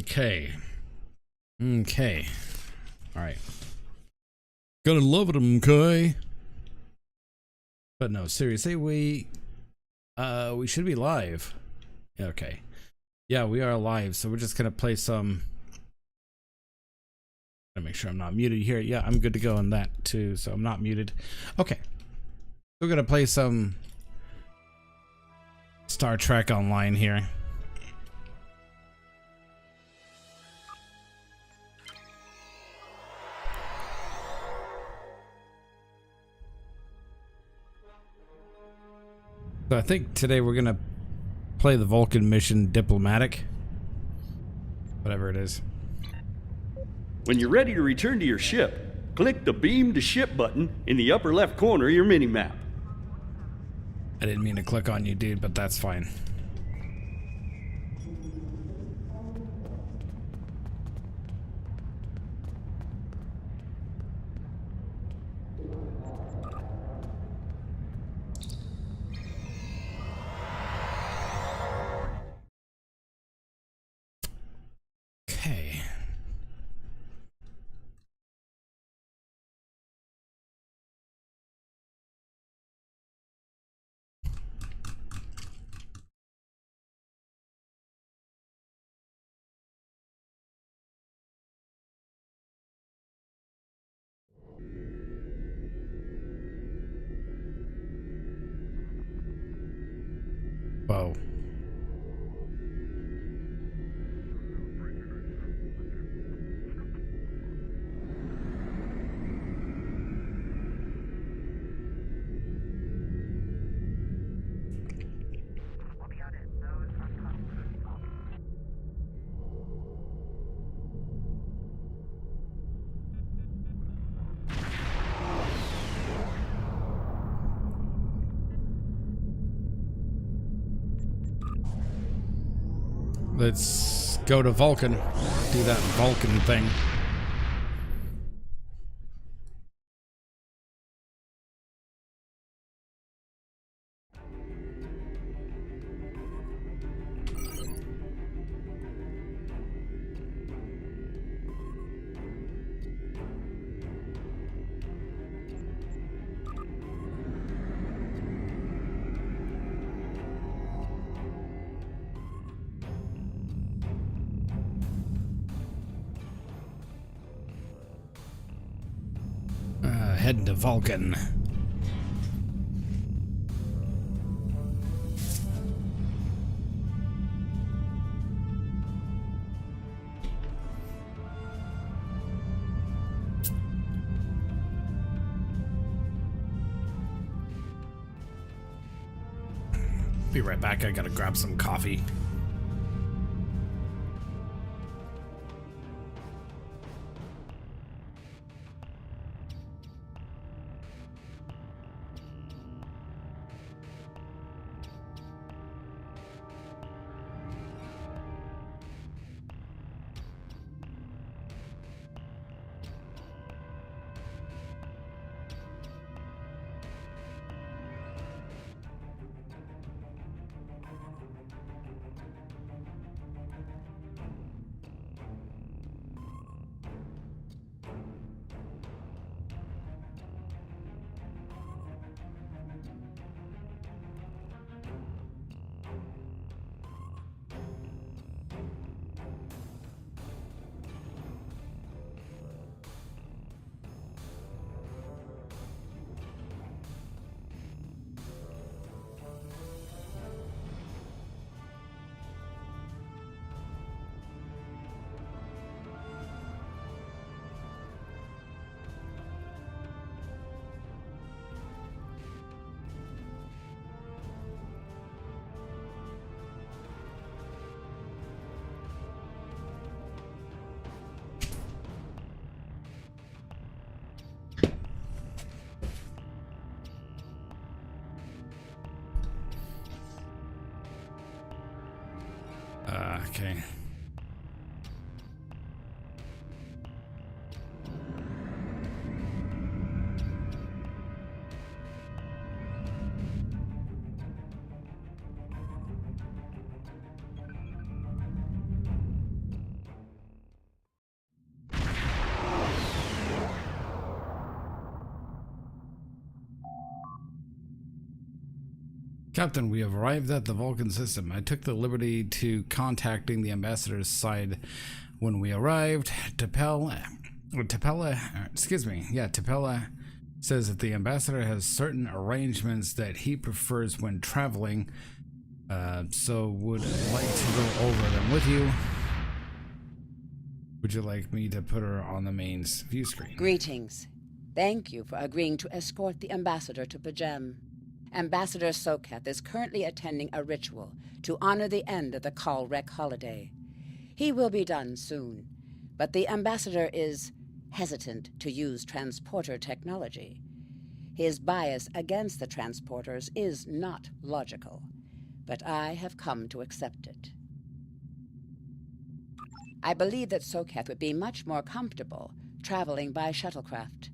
Okay. Okay. Alright. Gonna love it, okay? But no, seriously, we should be live. Okay. Yeah, we are live, so we're just gonna play some. Gotta make sure I'm not muted here. Yeah, I'm good to go on that too, so I'm not muted. Okay. We're gonna play some Star Trek Online here. So I think today we're gonna play the Vulcan mission Diplomatic. Whatever it is. When you're ready to return to your ship, click the Beam to Ship button in the upper left corner of your mini-map. I didn't mean to click on you, dude, but that's fine. Okay. Whoa. Let's go to Vulcan. Do that Vulcan thing. Heading to Vulcan. Be right back. I gotta grab some coffee. Okay. Captain, we have arrived at the Vulcan system. I took the liberty to contacting the ambassador's side when we arrived. Tapella says that the ambassador has certain arrangements that he prefers when traveling, so would like to go over them with you. Would you like me to put her on the main view screen? Greetings. Thank you for agreeing to escort the ambassador to Pajem. Ambassador Soketh is currently attending a ritual to honor the end of the Kalrek holiday. He will be done soon, but the ambassador is hesitant to use transporter technology. His bias against the transporters is not logical, but I have come to accept it. I believe that Soketh would be much more comfortable traveling by shuttlecraft.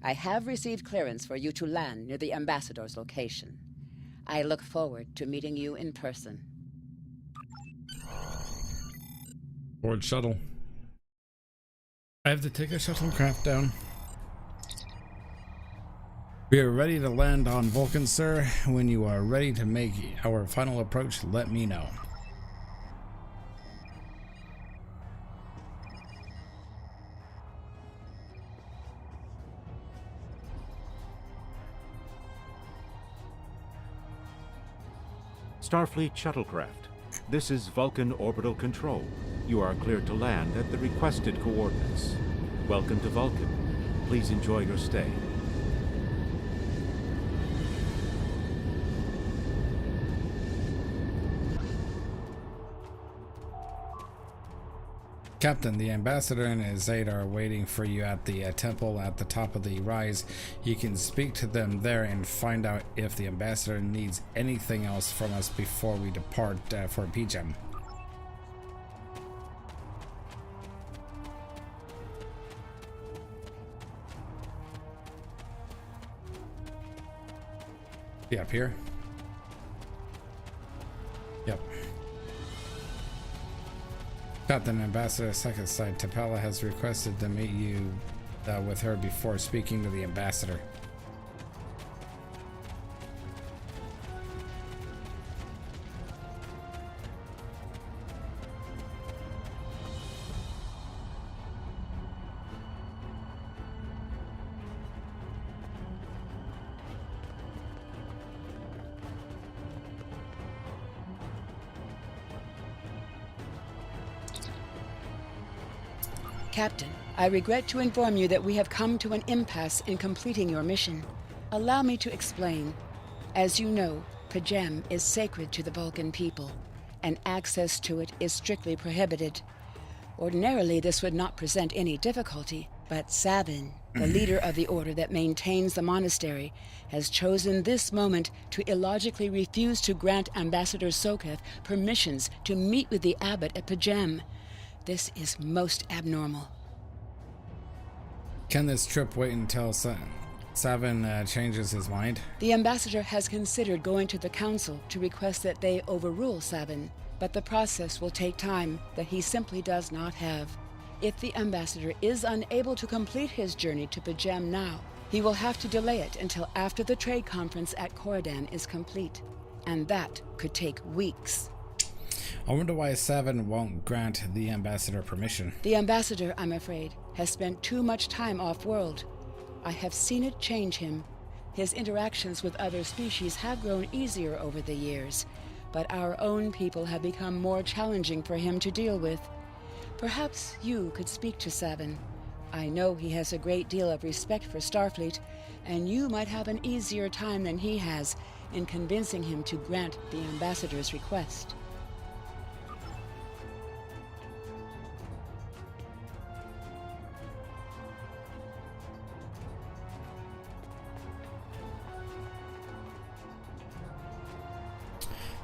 I have received clearance for you to land near the ambassador's location. I look forward to meeting you in person. Board shuttle. I have to take a shuttlecraft down. We are ready to land on Vulcan, sir. When you are ready to make our final approach, let me know. Starfleet Shuttlecraft. This is Vulcan Orbital Control. You are cleared to land at the requested coordinates. Welcome to Vulcan. Please enjoy your stay. Captain, the ambassador and his aide are waiting for you at the temple at the top of the rise. You can speak to them there and find out if the ambassador needs anything else from us before we depart for Pajem. Yeah, up here? Yep. Captain, Ambassador Second Side Tapella has requested to meet you with her before speaking to the ambassador. Captain, I regret to inform you that we have come to an impasse in completing your mission. Allow me to explain. As you know, Pajem is sacred to the Vulcan people, and access to it is strictly prohibited. Ordinarily, this would not present any difficulty, but Savin, the leader of the order that maintains the monastery, has chosen this moment to illogically refuse to grant Ambassador Soketh permissions to meet with the abbot at Pajem. This is most abnormal. Can this trip wait until Savin changes his mind? The ambassador has considered going to the council to request that they overrule Savin, but the process will take time that he simply does not have. If the ambassador is unable to complete his journey to Pajem now, he will have to delay it until after the trade conference at Coridan is complete, and that could take weeks. I wonder why Savin won't grant the ambassador permission. The ambassador, I'm afraid, has spent too much time off-world. I have seen it change him. His interactions with other species have grown easier over the years, but our own people have become more challenging for him to deal with. Perhaps you could speak to Savin. I know he has a great deal of respect for Starfleet, and you might have an easier time than he has in convincing him to grant the ambassador's request.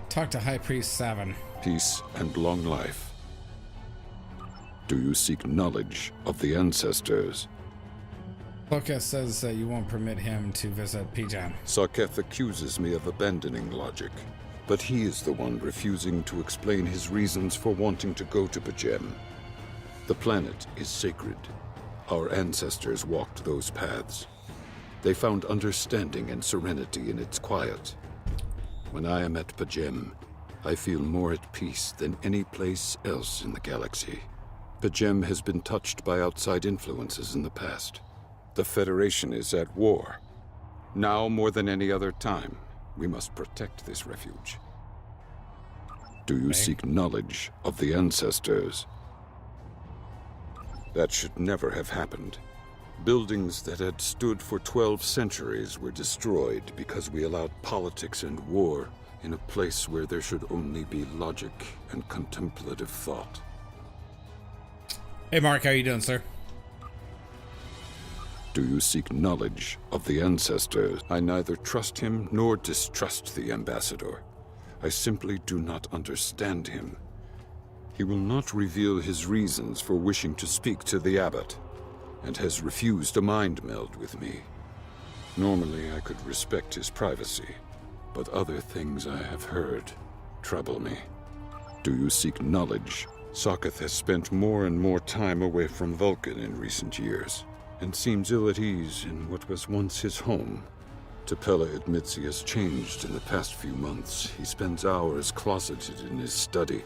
Talk to High Priest Savin. Peace and long life. Do you seek knowledge of the ancestors? Soketh says that you won't permit him to visit Pajem. Soketh accuses me of abandoning logic, but he is the one refusing to explain his reasons for wanting to go to Pajem. The planet is sacred. Our ancestors walked those paths. They found understanding and serenity in its quiet. When I am at Pajem, I feel more at peace than any place else in the galaxy. Pajem has been touched by outside influences in the past. The Federation is at war. Now more than any other time, we must protect this refuge. Do you seek knowledge of the ancestors? That should never have happened. Buildings that had stood for 12 centuries were destroyed because we allowed politics and war in a place where there should only be logic and contemplative thought. Hey Mark, how you doing, sir? Do you seek knowledge of the ancestors? I neither trust him nor distrust the ambassador. I simply do not understand him. He will not reveal his reasons for wishing to speak to the abbot, and has refused a mind meld with me. Normally I could respect his privacy, but other things I have heard trouble me. Do you seek knowledge? Sokoth has spent more and more time away from Vulcan in recent years, and seems ill at ease in what was once his home. T'Pella admits he has changed in the past few months. He spends hours closeted in his study,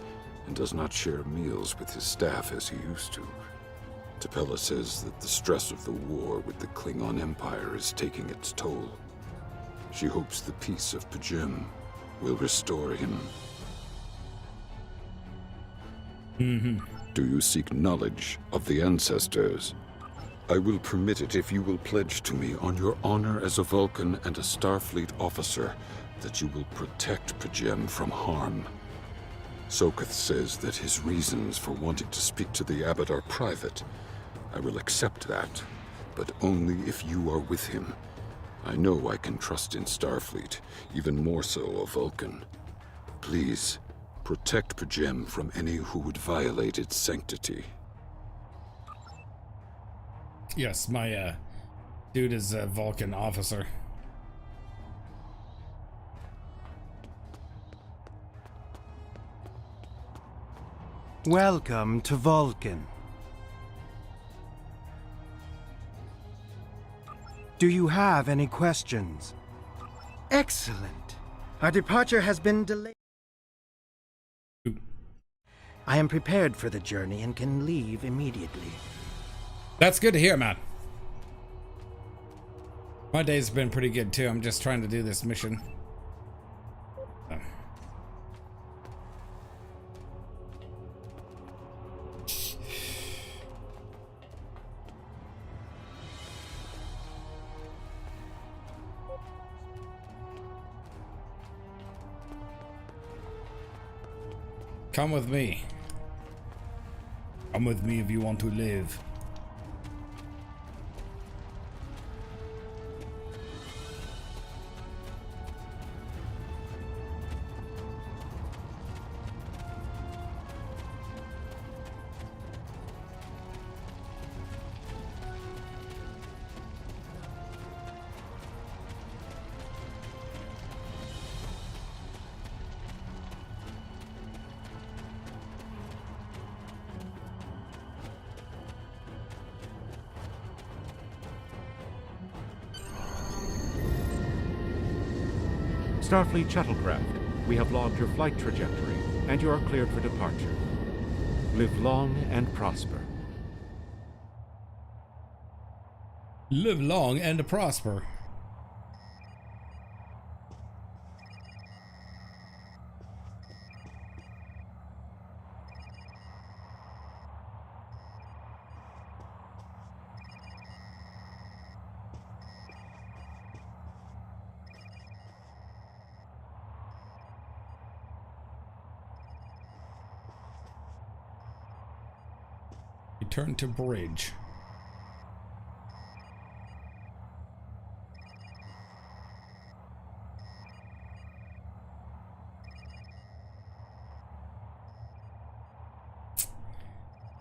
and does not share meals with his staff as he used to. T'Pella says that the stress of the war with the Klingon Empire is taking its toll. She hopes the peace of Pajem will restore him. Do you seek knowledge of the ancestors? I will permit it if you will pledge to me on your honor as a Vulcan and a Starfleet officer that you will protect Pajem from harm. Sokoth says that his reasons for wanting to speak to the abbot are private. I will accept that, but only if you are with him. I know I can trust in Starfleet, even more so a Vulcan. Please, protect Pajem from any who would violate its sanctity. Yes, my dude is a Vulcan officer. Welcome to Vulcan. Do you have any questions? Excellent. Our departure has been delayed. I am prepared for the journey and can leave immediately. That's good to hear, man. My day's been pretty good too. I'm just trying to do this mission. Come with me. Come with me if you want to live. Starfleet shuttlecraft, we have logged your flight trajectory, and you are cleared for departure. Live long and prosper. Live long and prosper. Return to bridge.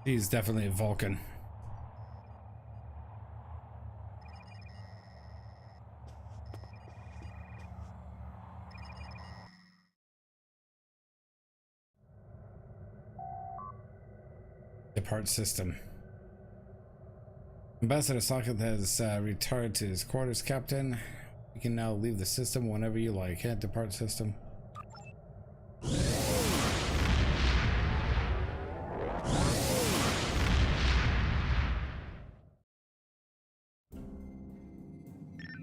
He's definitely a Vulcan. Depart system. Ambassador Sokoth has retired to his quarters, Captain. You can now leave the system whenever you like. Hit depart system.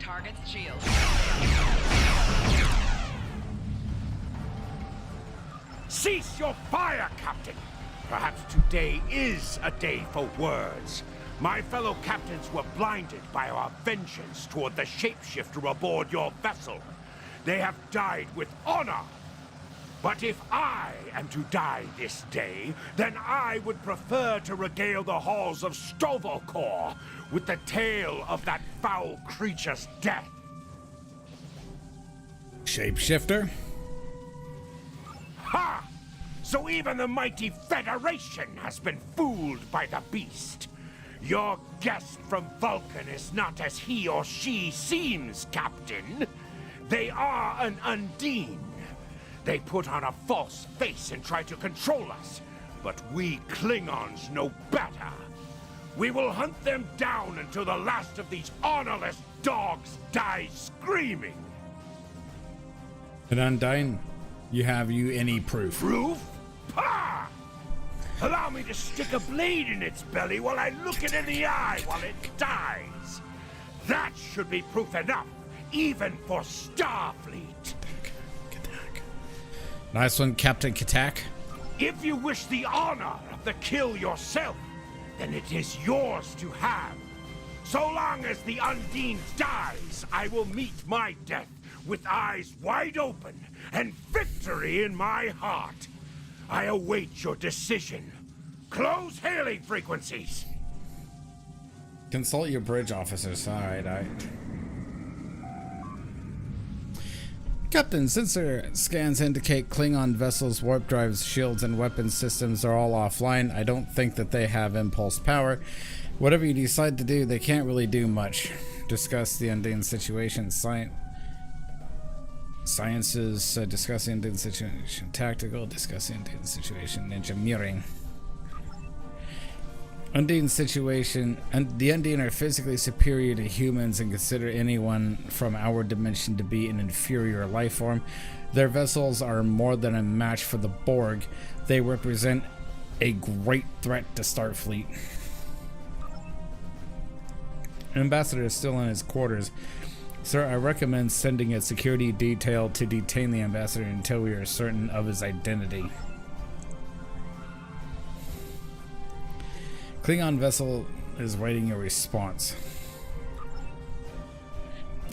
Target's shield. Cease your fire, Captain! Perhaps today is a day for words. My fellow captains were blinded by our vengeance toward the shapeshifter aboard your vessel. They have died with honor. But if I am to die this day, then I would prefer to regale the halls of Sto-vo-kor with the tale of that foul creature's death. Shapeshifter? Ha! So even the mighty Federation has been fooled by the beast. Your guest from Vulcan is not as he or she seems, Captain. They are an Undine. They put on a false face and try to control us. But we Klingons know better. We will hunt them down until the last of these honorless dogs dies screaming. And Undine, you any proof? Proof? Pah! Allow me to stick a blade in its belly while I look it in the eye while it dies. That should be proof enough, even for Starfleet. Nice one, Captain Katak. If you wish the honor of the kill yourself, then it is yours to have. So long as the Undine dies, I will meet my death with eyes wide open and victory in my heart. I await your decision. Close hailing frequencies. Consult your bridge officers. Alright, Captain, sensor scans indicate Klingon vessels, warp drives, shields, and weapon systems are all offline. I don't think that they have impulse power. Whatever you decide to do, they can't really do much. Discuss the Undine situation. Sciences, discuss the Undine situation. Tactical, discuss the Undine situation. Engineering. Undine situation, and the Undine are physically superior to humans and consider anyone from our dimension to be an inferior life form. Their vessels are more than a match for the Borg. They represent a great threat to Starfleet. Ambassador is still in his quarters. Sir, I recommend sending a security detail to detain the ambassador until we are certain of his identity. Klingon vessel is waiting a response.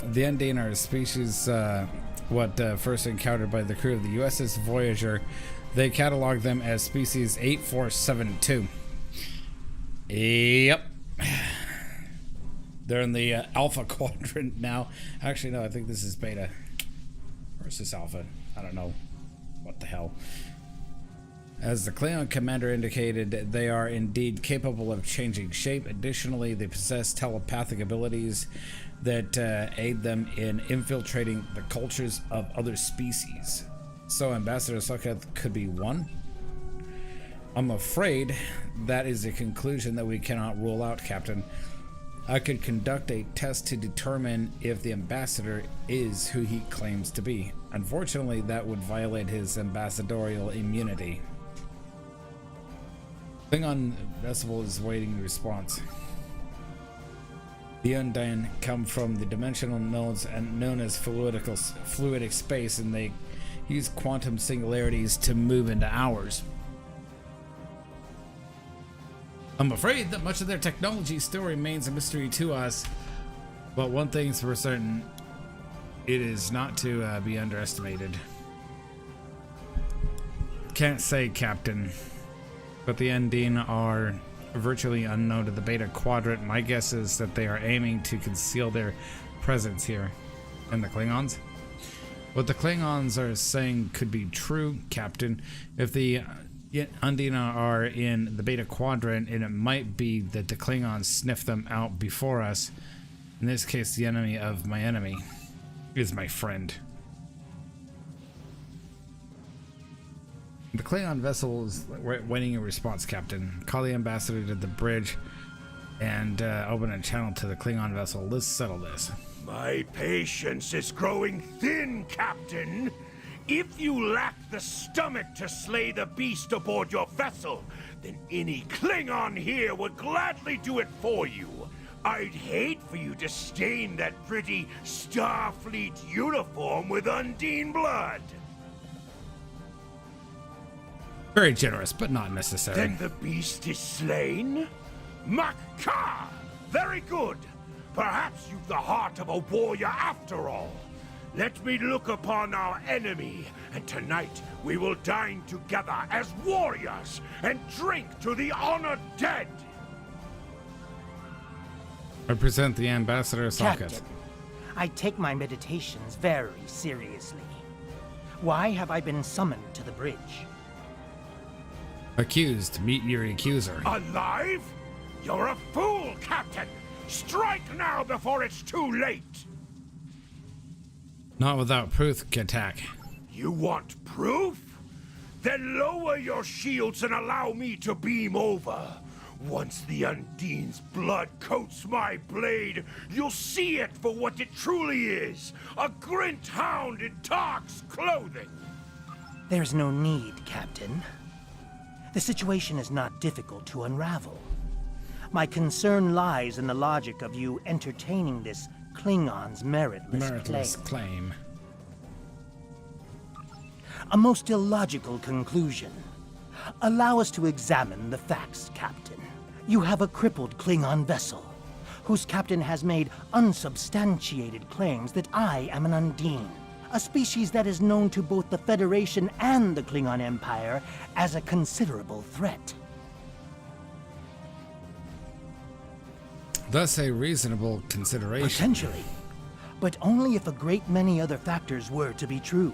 The Undine are a species first encountered by the crew of the USS Voyager. They catalog them as species 8472. Yep. They're in the Alpha Quadrant now. Actually, no, I think this is Beta. Or is this Alpha? I don't know. What the hell? As the Klingon commander indicated, they are indeed capable of changing shape. Additionally, they possess telepathic abilities that aid them in infiltrating the cultures of other species. So Ambassador Sukketh could be one? I'm afraid that is a conclusion that we cannot rule out, Captain. I could conduct a test to determine if the ambassador is who he claims to be. Unfortunately, that would violate his ambassadorial immunity. Klingon vessel is waiting response. The Undine come from the dimensional nodes and known as fluidic space, and they use quantum singularities to move into ours. I'm afraid that much of their technology still remains a mystery to us, but one thing's for certain, it is not to be underestimated. Can't say, Captain, but the Undine are virtually unknown to the Beta Quadrant. My guess is that they are aiming to conceal their presence here. And the Klingons? What the Klingons are saying could be true, Captain. If the Undine are in the Beta Quadrant, and it might be that the Klingons sniffed them out before us. In this case, the enemy of my enemy is my friend. The Klingon vessel is waiting a response, Captain. Call the ambassador to the bridge and open a channel to the Klingon vessel. Let's settle this. My patience is growing thin, Captain. If you lack the stomach to slay the beast aboard your vessel, then any Klingon here would gladly do it for you. I'd hate for you to stain that pretty Starfleet uniform with Undine blood. Very generous, but not necessary. Then the beast is slain? Makar! Very good! Perhaps you've the heart of a warrior after all. Let me look upon our enemy, and tonight we will dine together as warriors and drink to the honored dead. I present the ambassador Socket. Captain, I take my meditations very seriously. Why have I been summoned to the bridge? Accused, meet your accuser. Alive? You're a fool, Captain! Strike now before it's too late! Not without proof, Katak. You want proof? Then lower your shields and allow me to beam over. Once the Undine's blood coats my blade, you'll see it for what it truly is. A Grint hound in Tark's clothing. There's no need, Captain. The situation is not difficult to unravel. My concern lies in the logic of you entertaining this Klingon's meritless claim. A most illogical conclusion. Allow us to examine the facts, Captain. You have a crippled Klingon vessel, whose captain has made unsubstantiated claims that I am an Undine, a species that is known to both the Federation and the Klingon Empire as a considerable threat. Thus a reasonable consideration. Potentially, but only if a great many other factors were to be true.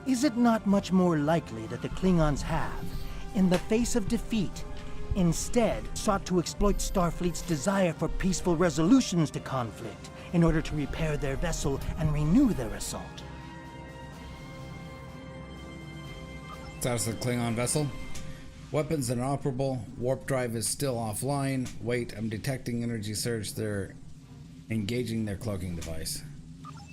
Is it not much more likely that the Klingons have, in the face of defeat, instead sought to exploit Starfleet's desire for peaceful resolutions to conflict in order to repair their vessel and renew their assault? Status of the Klingon vessel. Weapons inoperable. Warp drive is still offline. Wait, I'm detecting energy surge. They're engaging their cloaking device.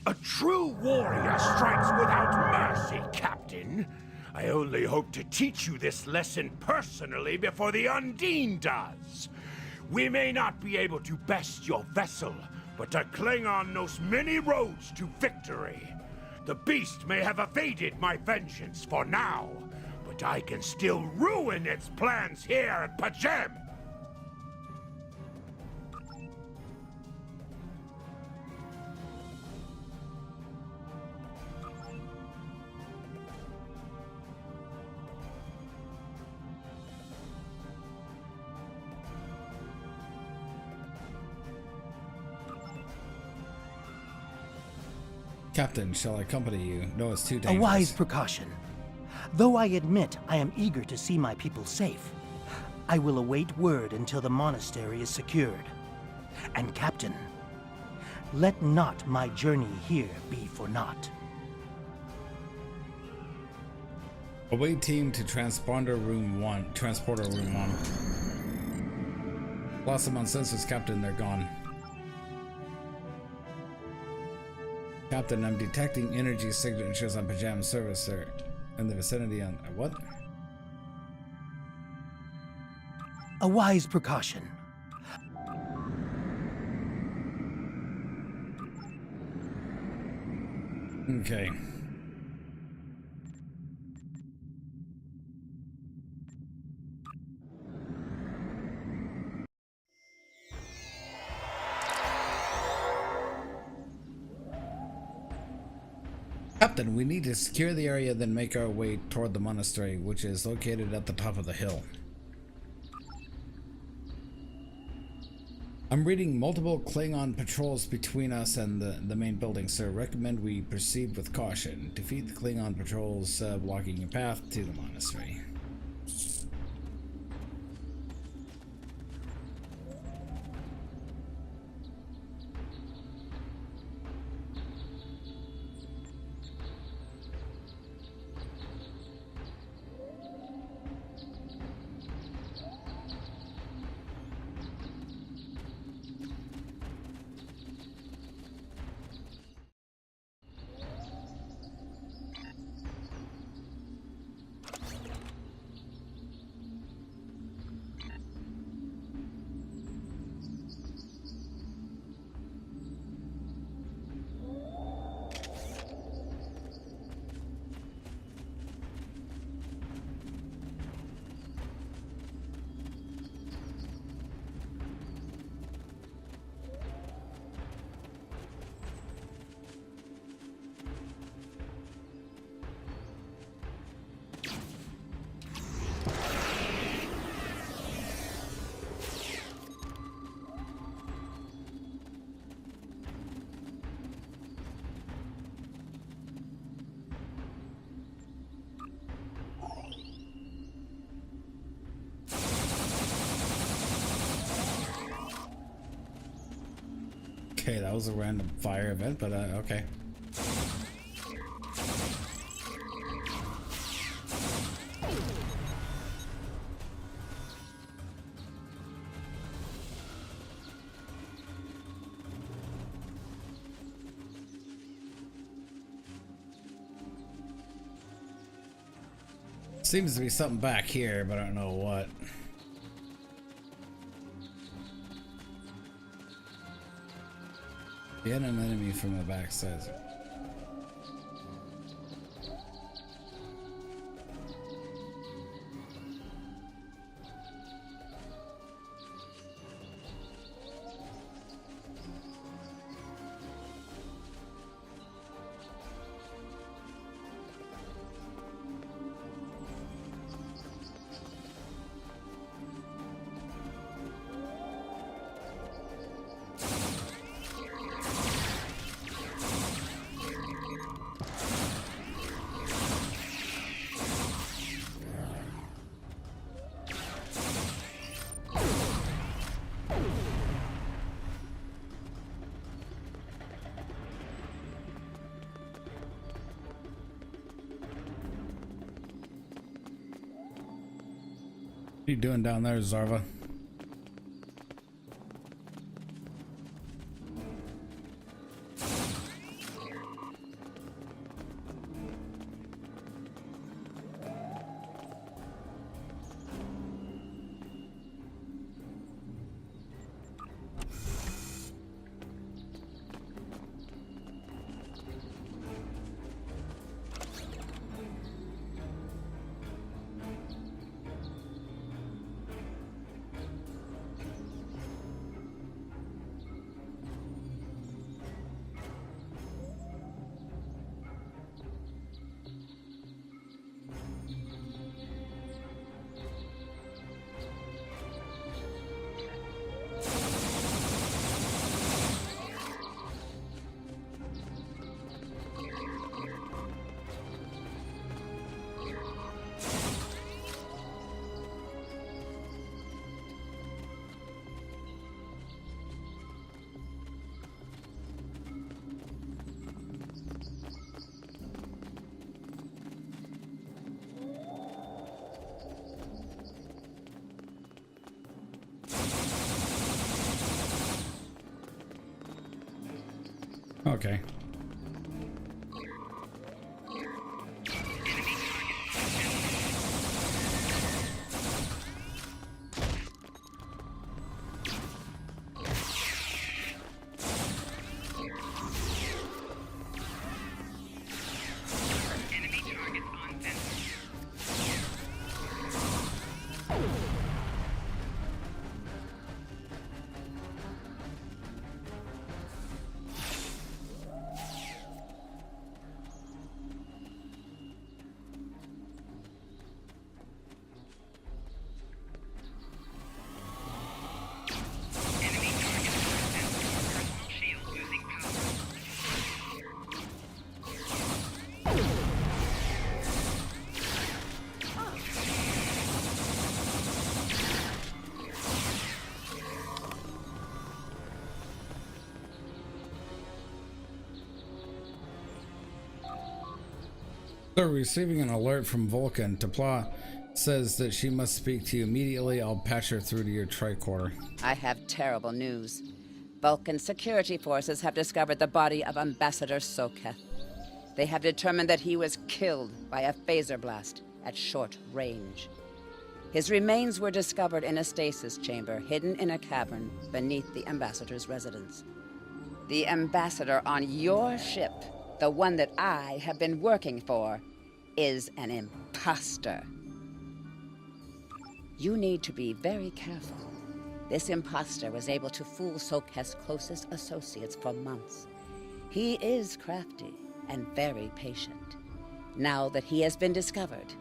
A true warrior strikes without mercy, Captain. I only hope to teach you this lesson personally before the Undine does. We may not be able to best your vessel, but a Klingon knows many roads to victory. The beast may have evaded my vengeance for now, but I can still ruin its plans here at Pajem. Captain, shall I accompany you? No, it's too A dangerous. wise precaution. Though I admit I am eager to see my people safe, I will await word until the monastery is secured. And Captain, let not my journey here be for naught. Await team to transporter room 1. Lost them on sensors, Captain. They're gone. Captain, I'm detecting energy signatures on Pajem service, sir. In the vicinity on... what? A wise precaution. Okay. Captain, we need to secure the area, then make our way toward the monastery, which is located at the top of the hill. I'm reading multiple Klingon patrols between us and the main building, sir. Recommend we proceed with caution. Defeat the Klingon patrols blocking your path to the monastery. Okay, that was a random fire event, but okay. Seems to be something back here, but I don't know what. Get an enemy from the backside. What are you doing down there, Zarva? Okay. Enemy targets on center. Enemy targets on center. Personal shield losing power. So, receiving an alert from Vulcan, Tapla says that she must speak to you immediately. I'll patch her through to your tricorder. I have terrible news. Vulcan security forces have discovered the body of Ambassador Soketh. They have determined that he was killed by a phaser blast at short range. His remains were discovered in a stasis chamber hidden in a cavern beneath the Ambassador's residence. The Ambassador on your ship, the one that I have been working for, is an imposter. You need to be very careful. This imposter was able to fool Soketh's closest associates for months. He is crafty and very patient. Now that he has been discovered,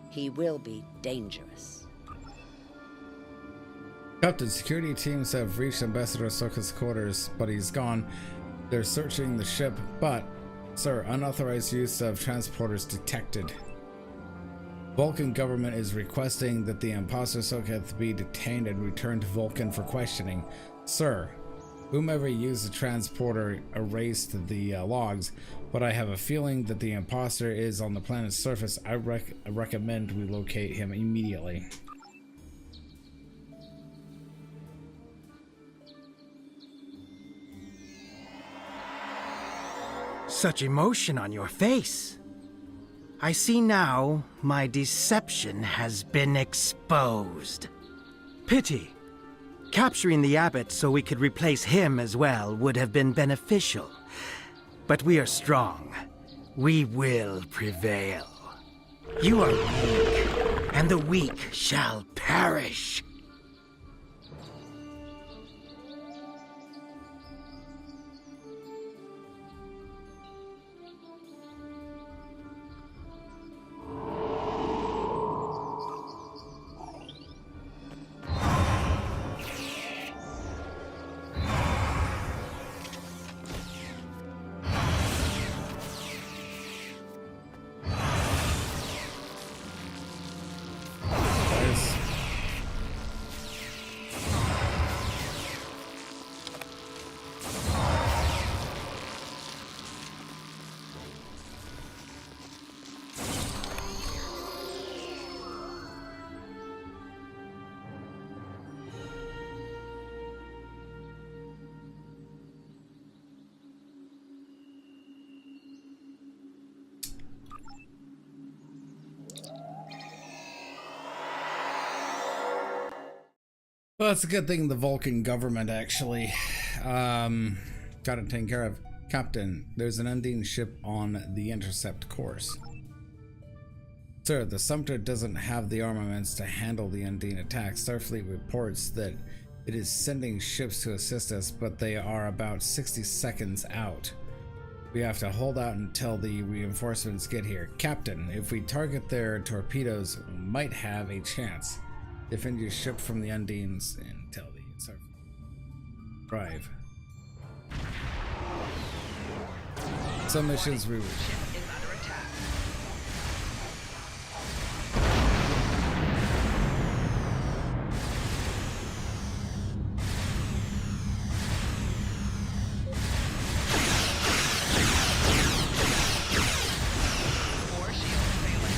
he will be dangerous. Captain, security teams have reached Ambassador Soketh's quarters, but he's gone. They're searching the ship, but, sir, unauthorized use of transporters detected. Vulcan government is requesting that the imposter Soketh be detained and returned to Vulcan for questioning. Sir, Whomever used the transporter erased the logs, but I have a feeling that the imposter is on the planet's surface. I recommend we locate him immediately. Such emotion on your face. I see now my deception has been exposed. Pity. Capturing the abbot so we could replace him as well would have been beneficial. But we are strong. We will prevail. You are weak, and the weak shall perish. Well, it's a good thing the Vulcan government actually got it taken care of. Captain, there's an Undine ship on the intercept course. Sir, the Sumter doesn't have the armaments to handle the Undine attack. Starfleet reports that it is sending ships to assist us, but they are about 60 seconds out. We have to hold out until the reinforcements get here. Captain, if we target their torpedoes, we might have a chance. Defend your ship from the Undines until the arrive. Some missions we Ship is under attack. Core shield failing.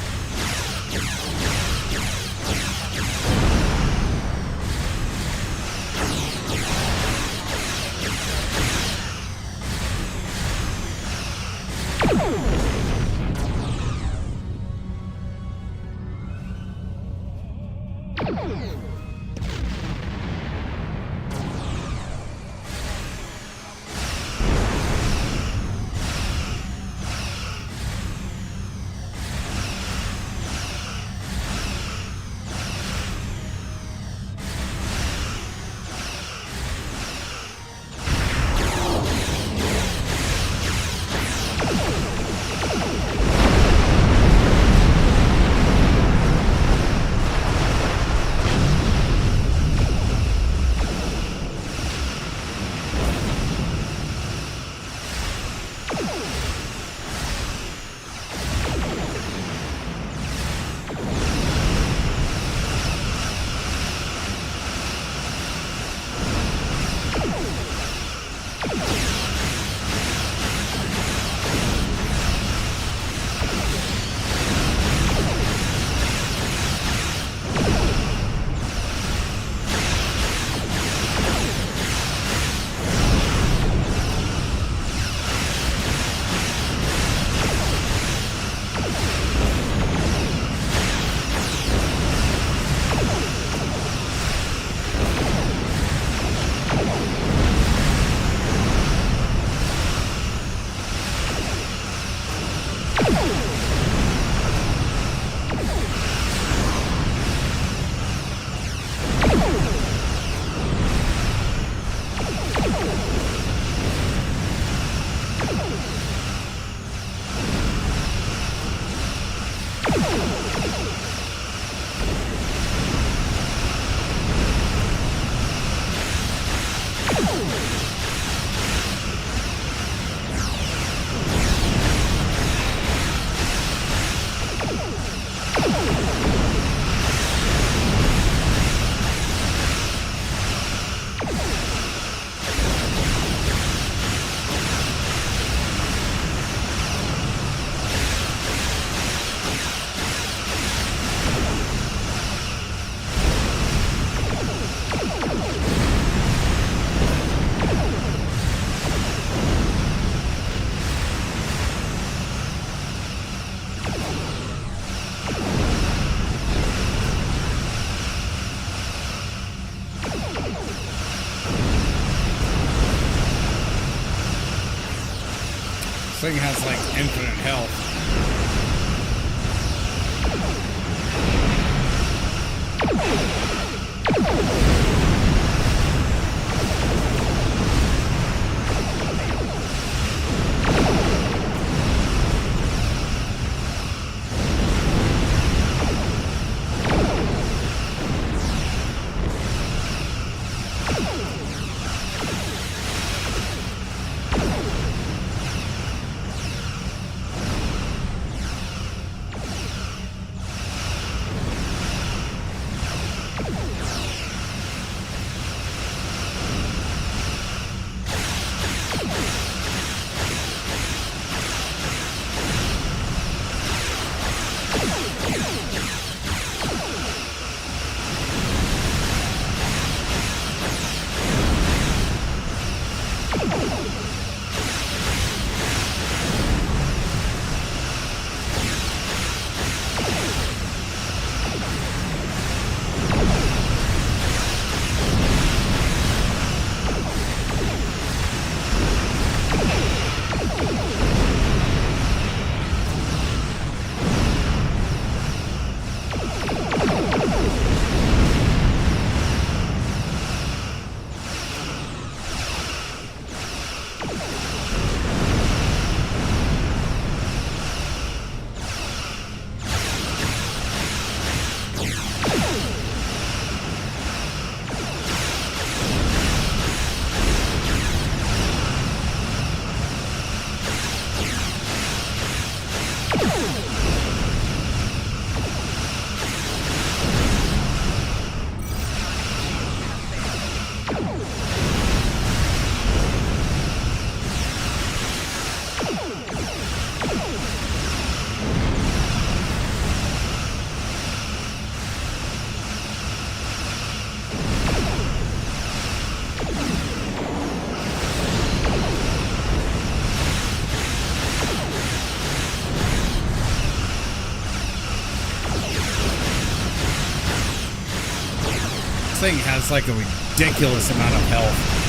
thing has like infinite health. Thing has like a ridiculous amount of health.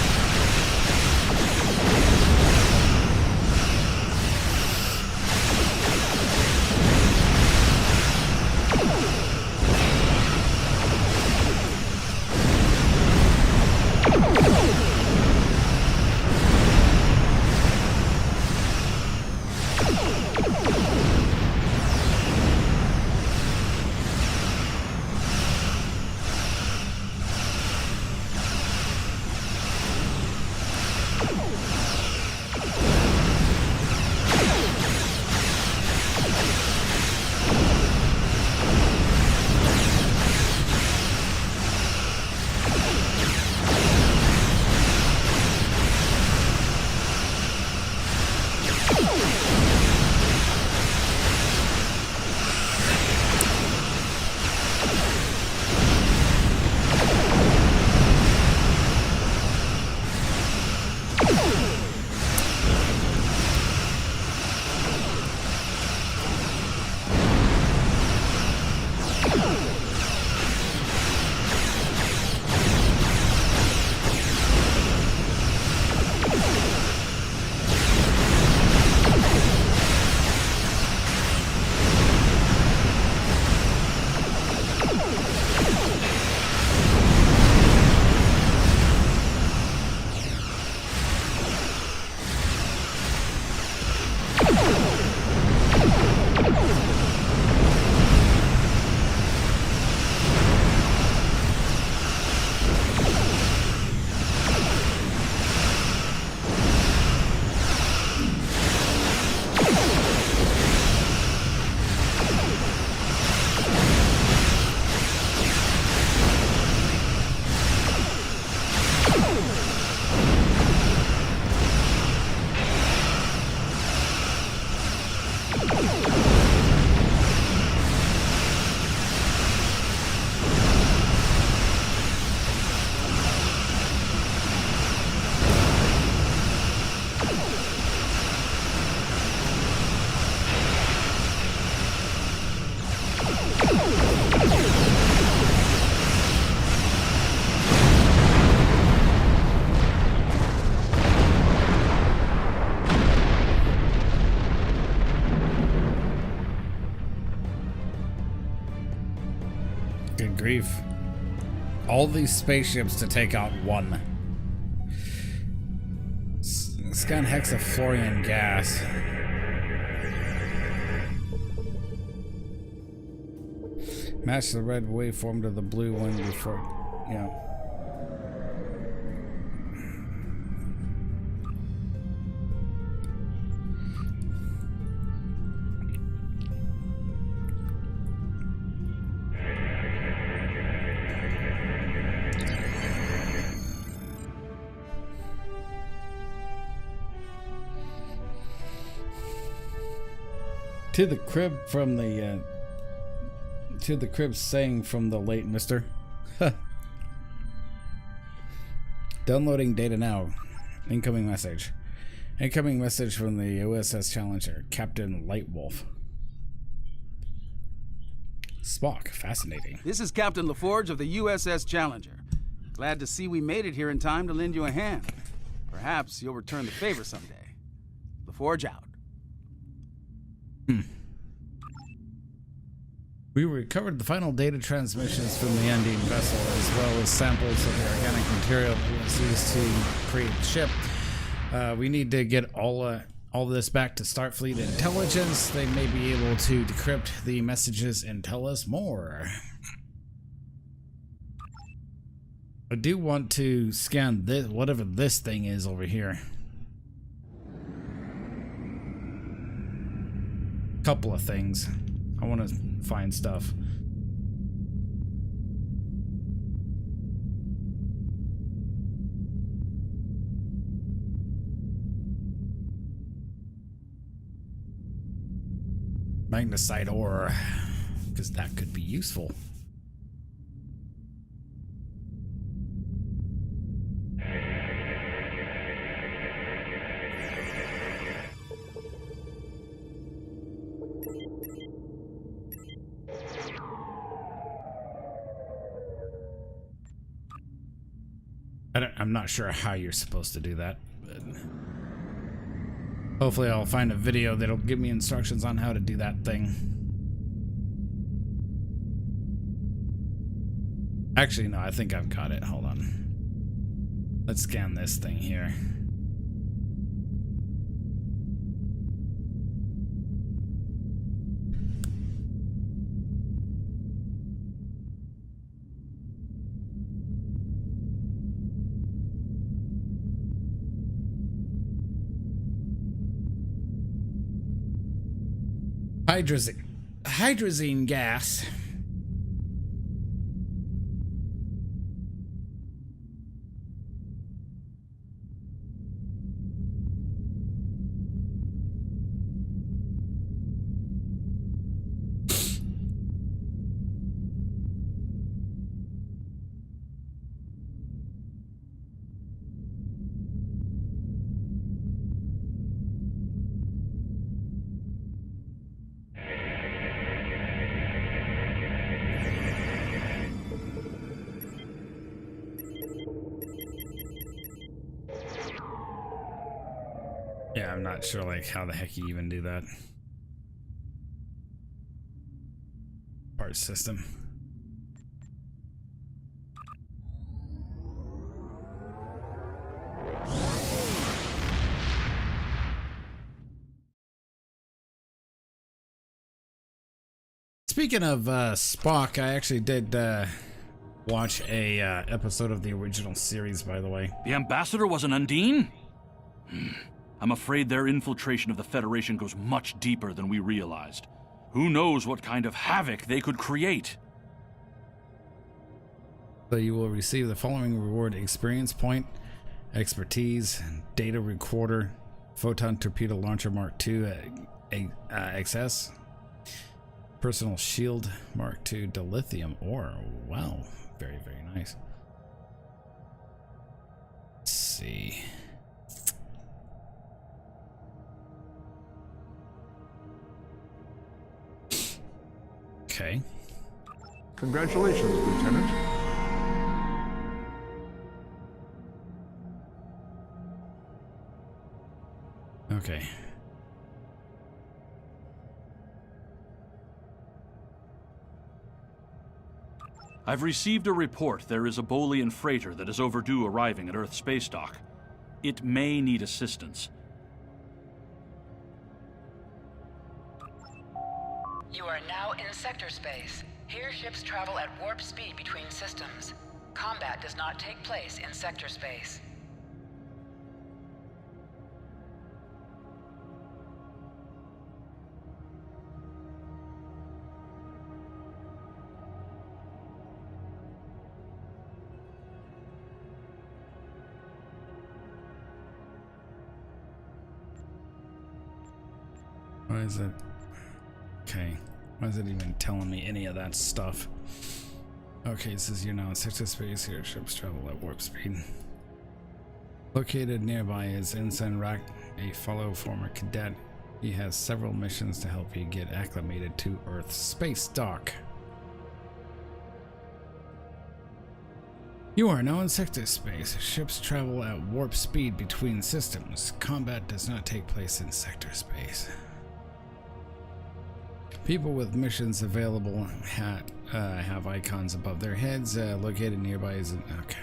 Good grief. All these spaceships to take out one. Scan hexafluorine gas. Match the red waveform to the blue one before. Yeah. To the crib from the to the crib saying from the late mister. Downloading data now. Incoming message. Incoming message from the USS Challenger, Captain Lightwolf. Spock, fascinating. This is Captain LaForge of the USS Challenger. Glad to see we made it here in time to lend you a hand. Perhaps you'll return the favor someday. LaForge out. We recovered the final data transmissions from the Undine vessel, as well as samples of the organic material that was used to create the ship. We need to get all this back to Starfleet intelligence. They may be able to decrypt the messages and tell us more. I do want to scan this, whatever this thing is over here. Couple of things. I want to find stuff. Magnesite ore, because that could be useful. I'm not sure how you're supposed to do that, but hopefully I'll find a video that'll give me instructions on how to do that thing. Actually, no, I think I've got it. Hold on. Let's scan this thing here. Hydrazine gas. Yeah, I'm not sure like how the heck you even do that. Part system. Speaking of Spock, I actually did watch a episode of the original series, by the way. The ambassador was an Undine? I'm afraid their infiltration of the Federation goes much deeper than we realized. Who knows what kind of havoc they could create? So you will receive the following reward: experience point, expertise, data recorder, photon torpedo launcher Mark II XS, personal shield Mark II dilithium ore. Wow, very, very nice. Let's see. Okay. Congratulations, Lieutenant. Okay. I've received a report there is a Bolian freighter that is overdue arriving at Earth space dock. It may need assistance. You are now in sector space. Here ships travel at warp speed between systems. Combat does not take place in sector space. Why is it? Okay. Why is it even telling me any of that stuff? Okay, it says you're now in sector space. Here, ships travel at warp speed. Located nearby is Ensign Rack, a fellow former cadet. He has several missions to help you get acclimated to Earth's space dock. You are now in sector space. Ships travel at warp speed between systems. Combat does not take place in sector space. People with missions available have icons above their heads. Located nearby is an... Okay.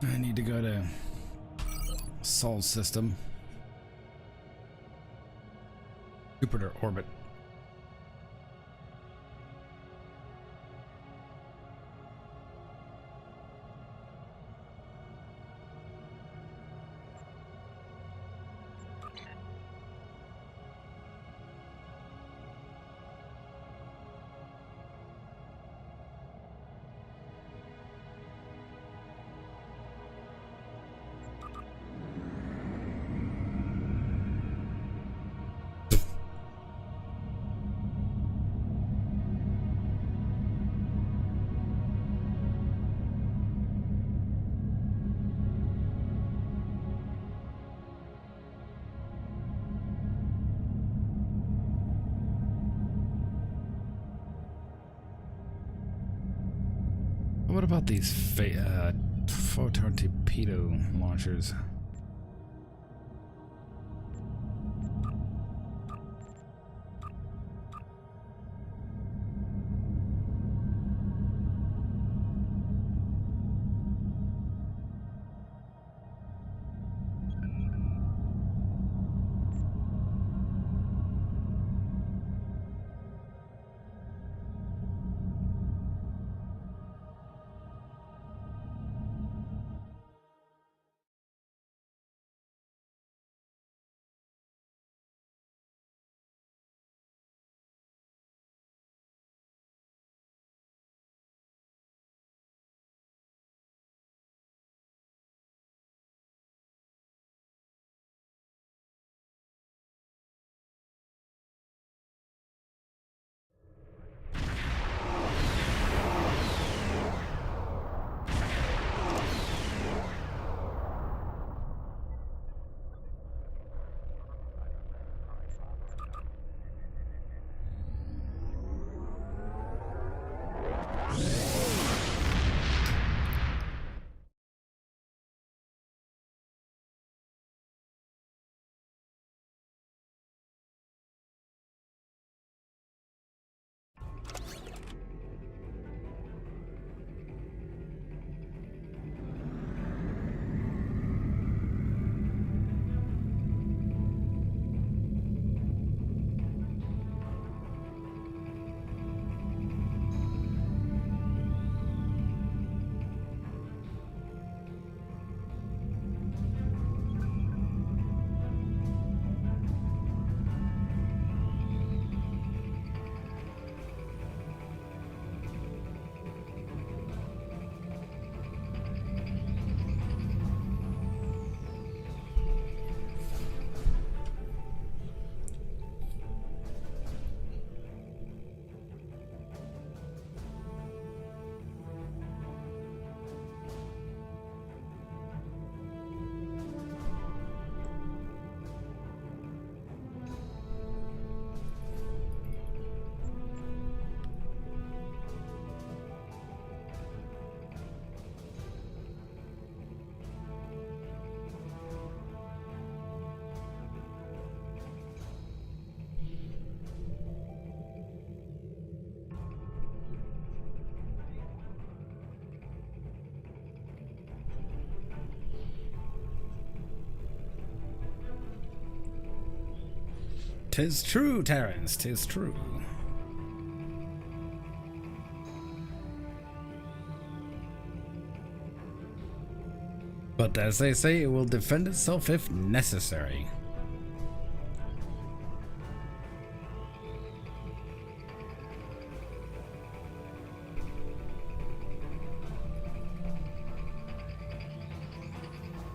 I need to go to Sol system. Jupiter orbit. What about these photon torpedo launchers? 'Tis true, Terrence, 'tis true. But as they say, it will defend itself if necessary.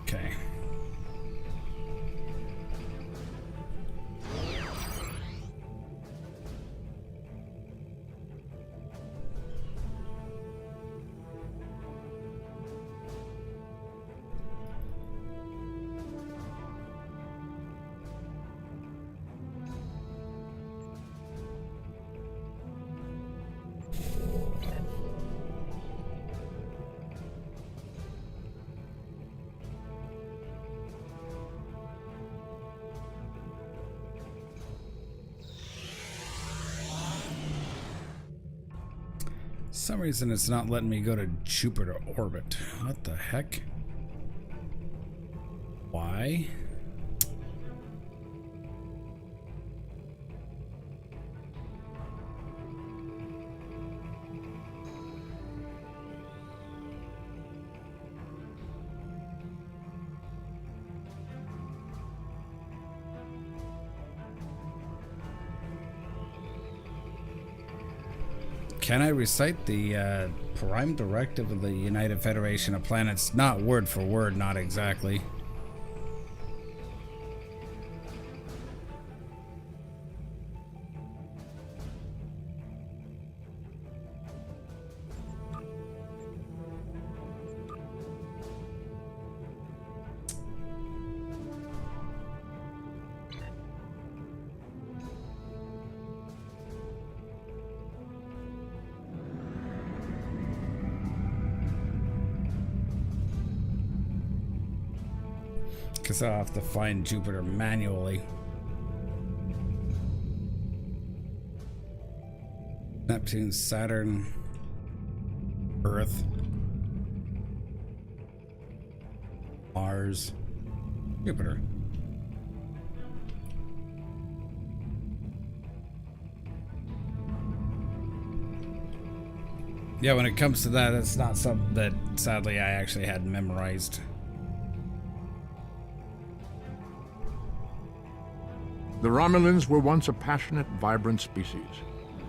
Okay. Some reason it's not letting me go to Jupiter orbit. What the heck? Why? Can I recite the Prime Directive of the United Federation of Planets? Not word for word, not exactly. Because I'll have to find Jupiter manually. Neptune, Saturn, Earth, Mars, Jupiter. Yeah, when it comes to that, it's not something that sadly I actually had memorized. The Romulans were once a passionate, vibrant species,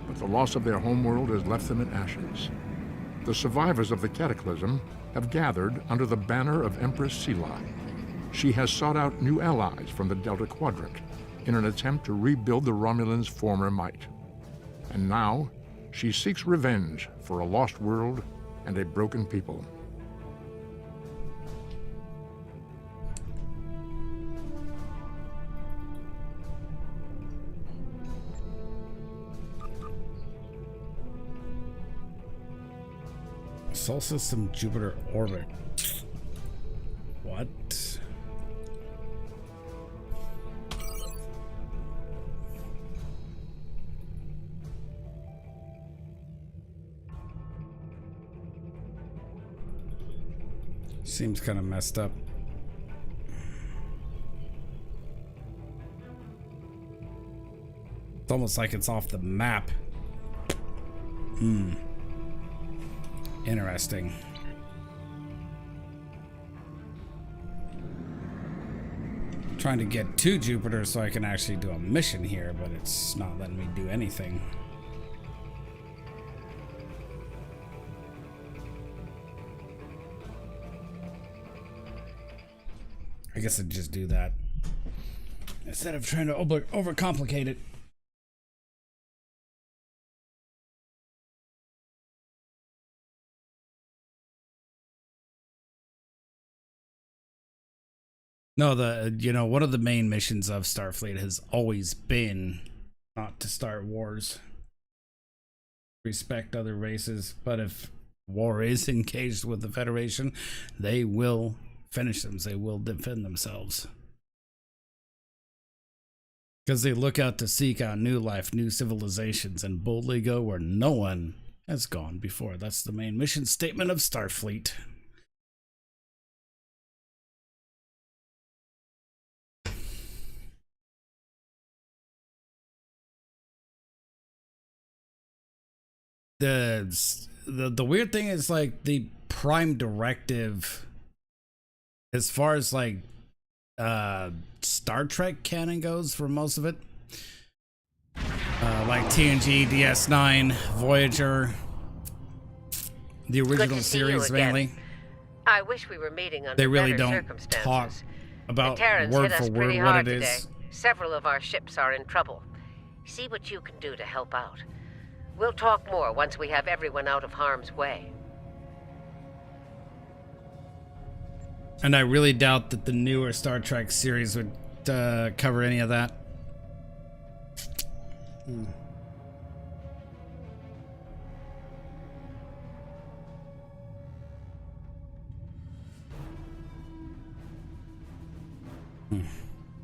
but the loss of their homeworld has left them in ashes. The survivors of the cataclysm have gathered under the banner of Empress Sela. She has sought out new allies from the Delta Quadrant in an attempt to rebuild the Romulans' former might. And now, she seeks revenge for a lost world and a broken people. Sol system Jupiter orbit. What? Seems kind of messed up. It's almost like it's off the map. Interesting. Trying to get to Jupiter so I can actually do a mission here, but it's not letting me do anything. I guess I'd just do that instead of trying to overcomplicate it. No, one of the main missions of Starfleet has always been not to start wars. Respect other races, but if war is engaged with the Federation, they will finish them. They will defend themselves. Because they look out to seek out new life, new civilizations, and boldly go where no one has gone before. That's the main mission statement of Starfleet. the weird thing is like the Prime Directive, as far as like Star Trek canon goes, for most of it, like TNG, DS9, Voyager, the original series mainly. I wish we were meeting under They really better don't circumstances. talk about The Terrans word hit for us word pretty what hard it today. is. Several of our ships are in trouble. See what you can do to help out. We'll talk more once we have everyone out of harm's way. And I really doubt that the newer Star Trek series would cover any of that.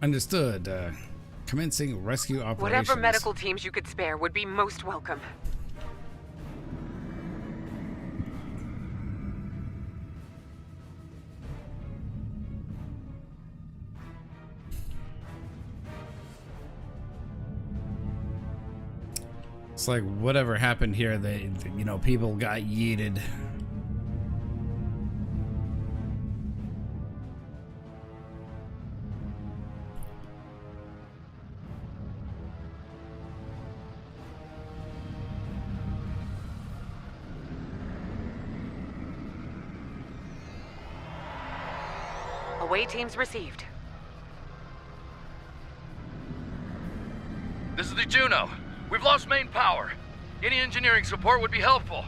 Understood. Commencing rescue operations. Whatever medical teams you could spare would be most welcome. It's like whatever happened here, people got yeeted. Away teams received. This is the Juno. We've lost main power. Any engineering support would be helpful.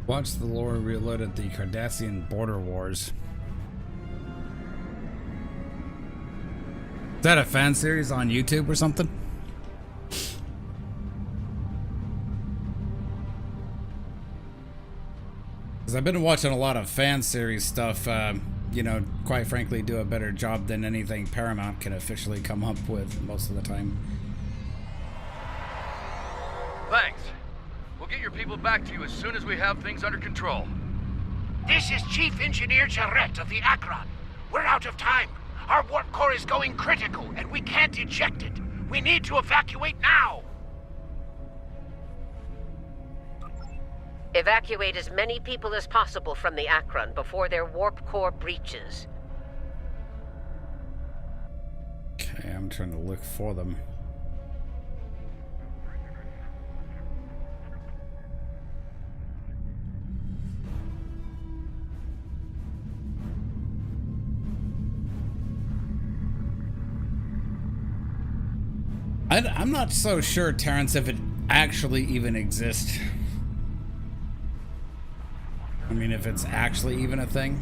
Watch the lore reloaded the Cardassian border wars. Is that a fan series on YouTube or something? Because I've been watching a lot of fan series stuff, quite frankly, do a better job than anything Paramount can officially come up with most of the time. Thanks. We'll get your people back to you as soon as we have things under control. This is Chief Engineer Jarrett of the Akron. We're out of time. Our warp core is going critical, and we can't eject it. We need to evacuate now! Evacuate as many people as possible from the Akron before their warp core breaches. Okay, I'm trying to look for them. I'm not so sure, Terrence, if it actually even exists. I mean, if it's actually even a thing.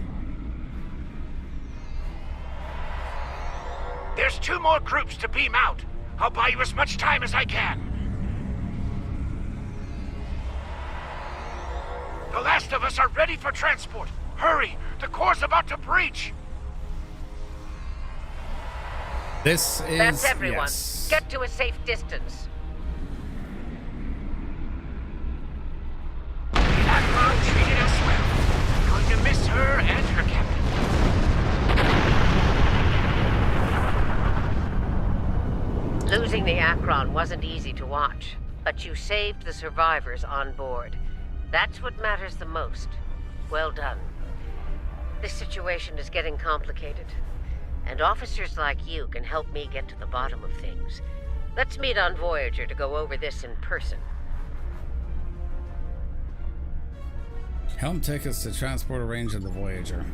There's 2 more groups to beam out. I'll buy you as much time as I can. The last of us are ready for transport. Hurry! The core's about to breach! This is... That's everyone. Yes. Get to a safe distance. Akron treated us well. Going to miss her and her captain. Losing the Akron wasn't easy to watch, but you saved the survivors on board. That's what matters the most. Well done. This situation is getting complicated, and officers like you can help me get to the bottom of things. Let's meet on Voyager to go over this in person. Helm, take us to transporter range of the Voyager.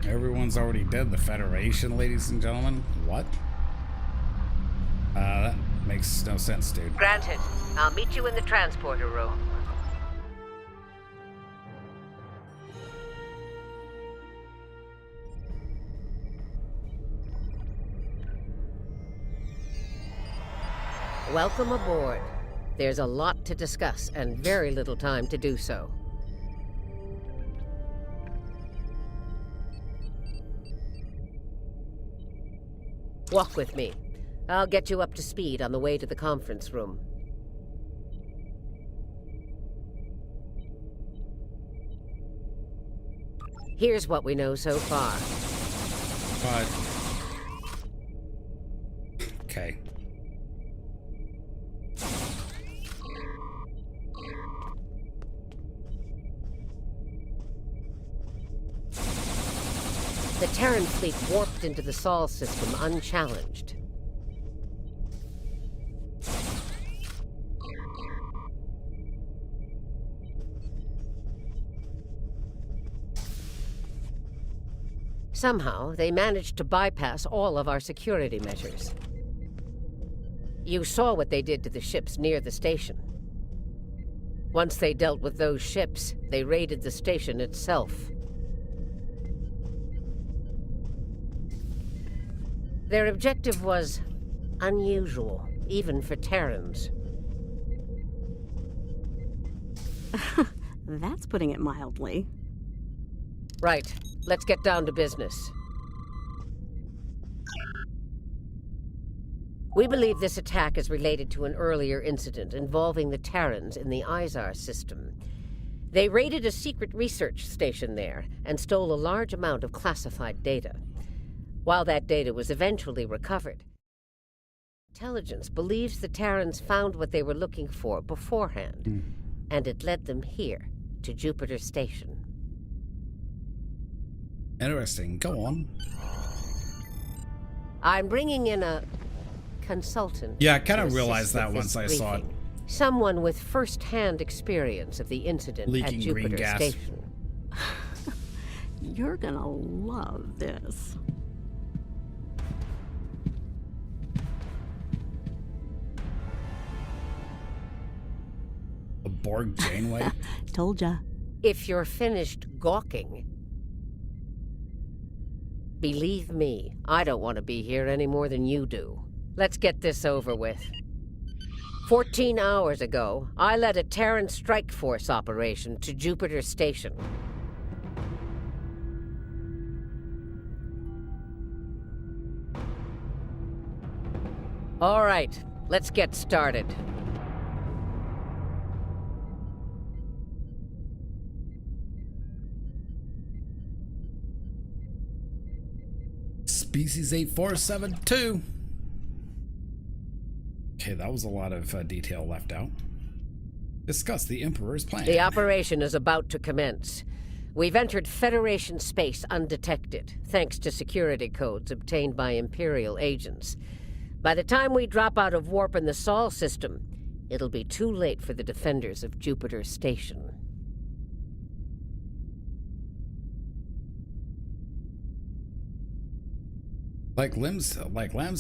Everyone's already dead. The Federation, ladies and gentlemen. What? That makes no sense, dude. Granted. I'll meet you in the transporter room. Welcome aboard. There's a lot to discuss and very little time to do so. Walk with me. I'll get you up to speed on the way to the conference room. Here's what we know so far. Okay. The Terran fleet warped into the Sol system unchallenged. Somehow, they managed to bypass all of our security measures. You saw what they did to the ships near the station. Once they dealt with those ships, they raided the station itself. Their objective was unusual, even for Terrans. That's putting it mildly. Right. Let's get down to business. We believe this attack is related to an earlier incident involving the Terrans in the Izar system. They raided a secret research station there and stole a large amount of classified data. While that data was eventually recovered, intelligence believes the Terrans found what they were looking for beforehand, and it led them here, to Jupiter Station. Interesting. Go on. I'm bringing in a consultant. Yeah, I kind to of realized assist that with once I this saw it. briefing. Someone with first-hand experience of the incident Leaking at Jupiter green gas. Station. You're gonna love this. A Borg Janeway? Told ya. If you're finished gawking, believe me, I don't want to be here any more than you do. Let's get this over with. 14 hours ago, I led a Terran strike force operation to Jupiter Station. All right, let's get started. Species 8472. Okay, that was a lot of detail left out. Discuss the Emperor's plan. The operation is about to commence. We've entered Federation space undetected, thanks to security codes obtained by Imperial agents. By the time we drop out of warp in the Sol system, it'll be too late for the defenders of Jupiter Station. Like lambs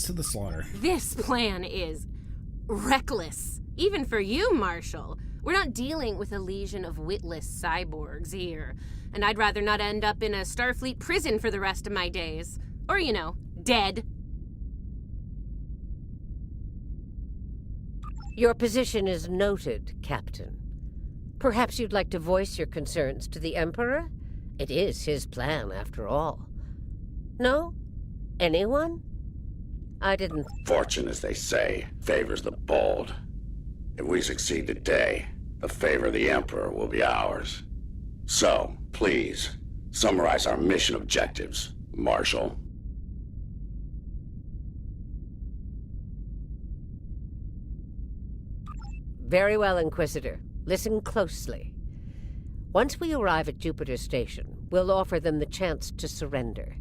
to the slaughter. This plan is reckless. Even for you, Marshal. We're not dealing with a legion of witless cyborgs here. And I'd rather not end up in a Starfleet prison for the rest of my days. Or, you know, dead. Your position is noted, Captain. Perhaps you'd like to voice your concerns to the Emperor? It is his plan, after all. No? Anyone? I didn't... Fortune, as they say, favors the bold. If we succeed today, the favor of the Emperor will be ours. So, please, summarize our mission objectives, Marshal. Very well, Inquisitor. Listen closely. Once we arrive at Jupiter Station, we'll offer them the chance to surrender.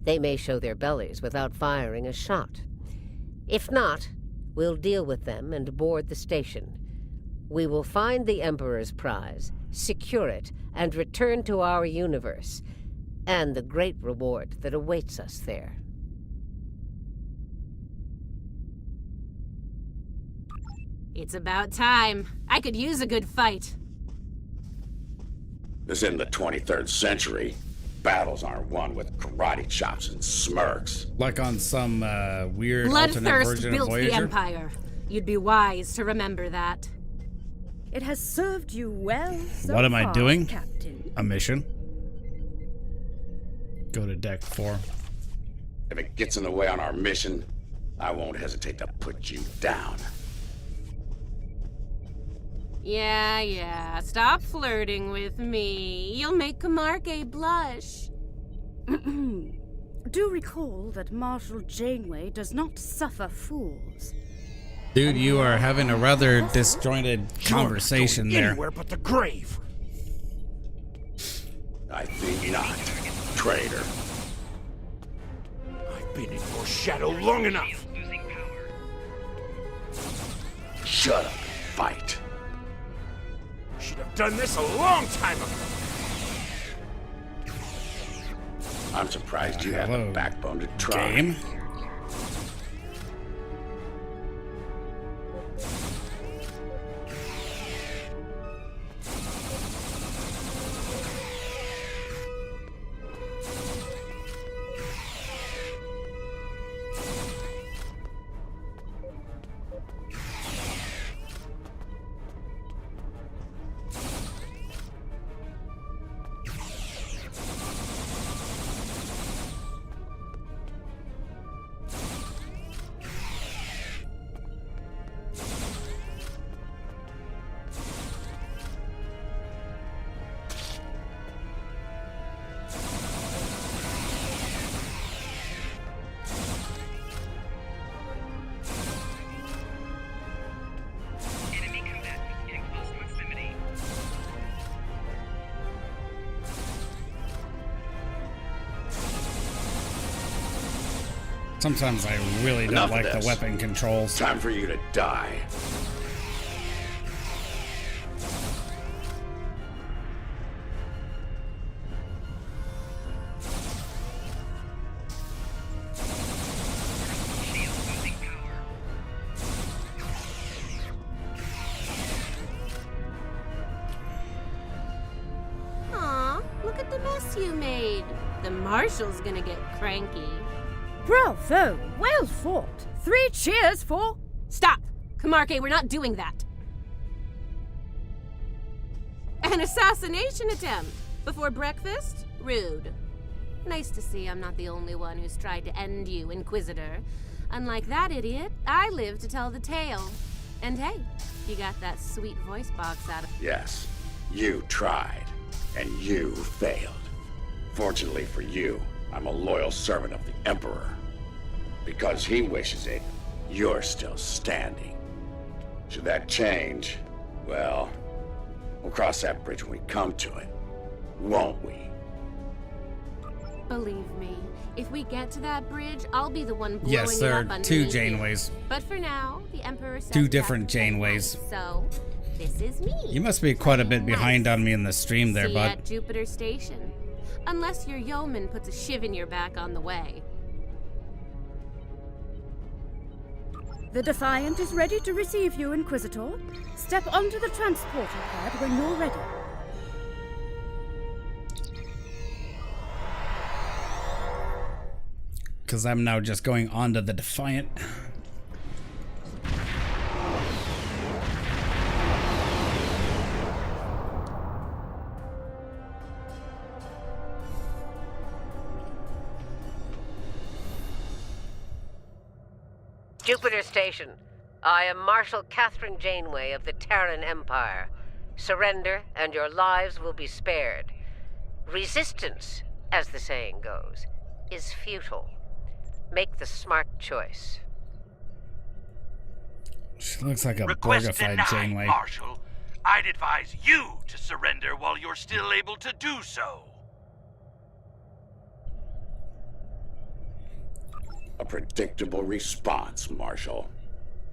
They may show their bellies without firing a shot. If not, we'll deal with them and board the station. We will find the Emperor's prize, secure it, and return to our universe, and the great reward that awaits us there. It's about time. I could use a good fight. This isn't the 23rd century. Battles aren't won with karate chops and smirks. Like on some weird alternate Bloodthirst version of built the Voyager? Empire. You'd be wise to remember that. It has served you well so What am I far, doing? Captain. A mission. Go to deck 4. If it gets in the way on our mission, I won't hesitate to put you down. Yeah, stop flirting with me. You'll make Camargue blush. Do recall that Marshal Janeway does not suffer fools. Dude, you are having a rather disjointed conversation there. Anywhere but the grave. I think not, traitor. I've been in your shadow long enough. Shut up and fight. Should have done this a long time ago. I'm surprised you have the backbone to try. Game? Sometimes I really don't Enough of like the this. weapon controls. Time for you to die. Aw, look at the mess you made. The Marshal's gonna get cranky. Bravo! Well fought! 3 cheers for... Stop! Camargue, we're not doing that. An assassination attempt before breakfast? Rude. Nice to see I'm not the only one who's tried to end you, Inquisitor. Unlike that idiot, I live to tell the tale. And hey, you got that sweet voice box out of... Yes, you tried, and you failed. Fortunately for you, I'm a loyal servant of the Emperor. Because he wishes it, you're still standing. Should that change, well, we'll cross that bridge when we come to it, won't we? Believe me, if we get to that bridge, I'll be the one blowing Yes, it there up are underneath 2 you. Janeways. But for now, the Emperor says 2 we have different to play Janeways. nice, so this is me. You must be quite a bit behind on me in the stream there, See you bud. at Jupiter Station. Unless your yeoman puts a shiv in your back on the way. The Defiant is ready to receive you, Inquisitor. Step onto the transporter pad when you're ready. Because I'm now just going on to the Defiant. Jupiter Station. I am Marshal Catherine Janeway of the Terran Empire. Surrender, and your lives will be spared. Resistance, as the saying goes, is futile. Make the smart choice. She looks like a Request Borgified denied, Janeway. Marshal. I'd advise you to surrender while you're still able to do so. A predictable response, Marshal.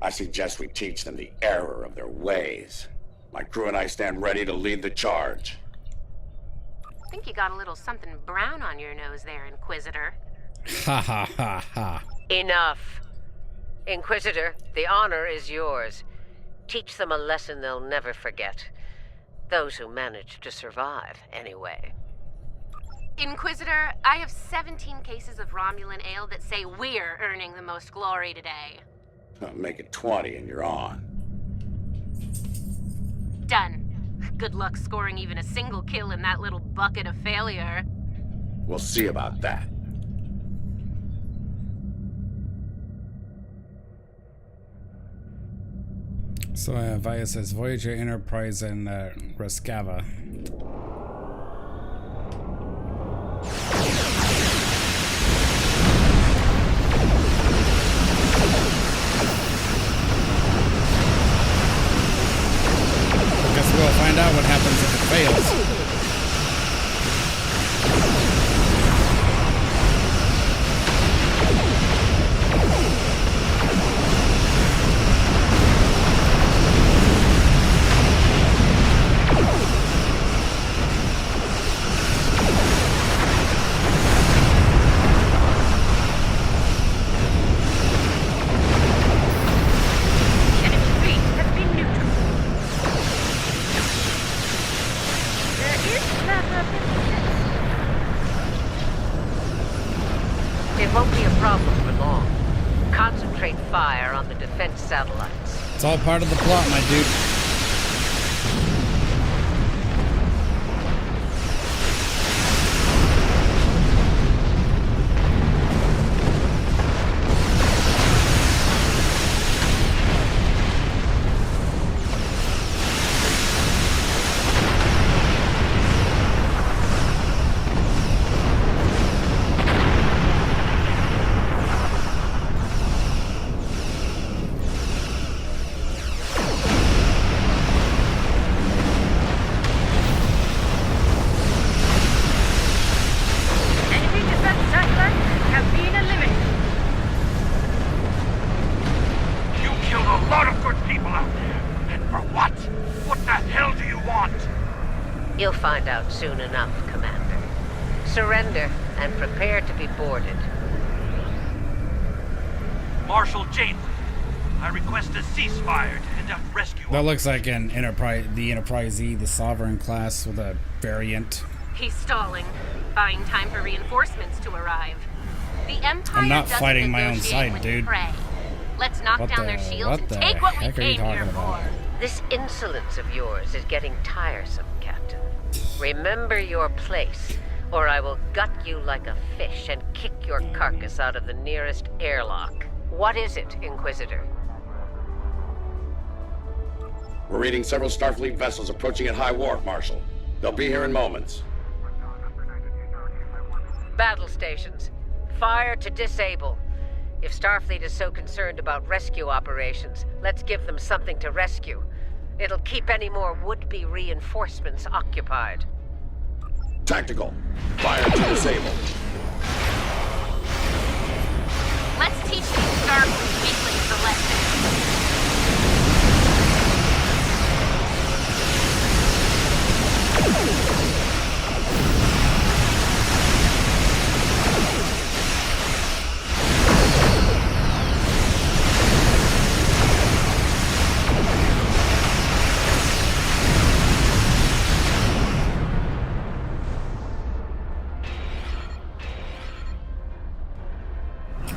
I suggest we teach them the error of their ways. My crew and I stand ready to lead the charge. I think you got a little something brown on your nose there, Inquisitor. Ha ha ha ha. Enough. Inquisitor, the honor is yours. Teach them a lesson they'll never forget. Those who manage to survive, anyway. Inquisitor, I have 17 cases of Romulan ale that say we're earning the most glory today. Make it 20 and you're on. Done. Good luck scoring even a single kill in that little bucket of failure. We'll see about that. So Vaya says Voyager, Enterprise, and Raskava. Guess we'll find out what happens if it fails. It won't be a problem for long. Concentrate fire on the defense satellites. It's all part of the plot, my dude. You'll find out soon enough, Commander. Surrender and prepare to be boarded. Marshal Janeway, I request a ceasefire to conduct rescue. That looks like an Enterprise, the Enterprise E, the Sovereign class with a variant. He's stalling, buying time for reinforcements to arrive. The Empire I'm not doesn't fighting my own negotiate side, with dude. prey. Let's knock down their shields and take what we came here for. This insolence of yours is getting tiresome, Captain. Remember your place, or I will gut you like a fish and kick your carcass out of the nearest airlock. What is it, Inquisitor? We're reading several Starfleet vessels approaching at high warp, Marshal. They'll be here in moments. Battle stations. Fire to disable. If Starfleet is so concerned about rescue operations, let's give them something to rescue. It'll keep any more would-be reinforcements occupied. Tactical. Fire to disable. Let's teach these Starfleet weaklings a lesson.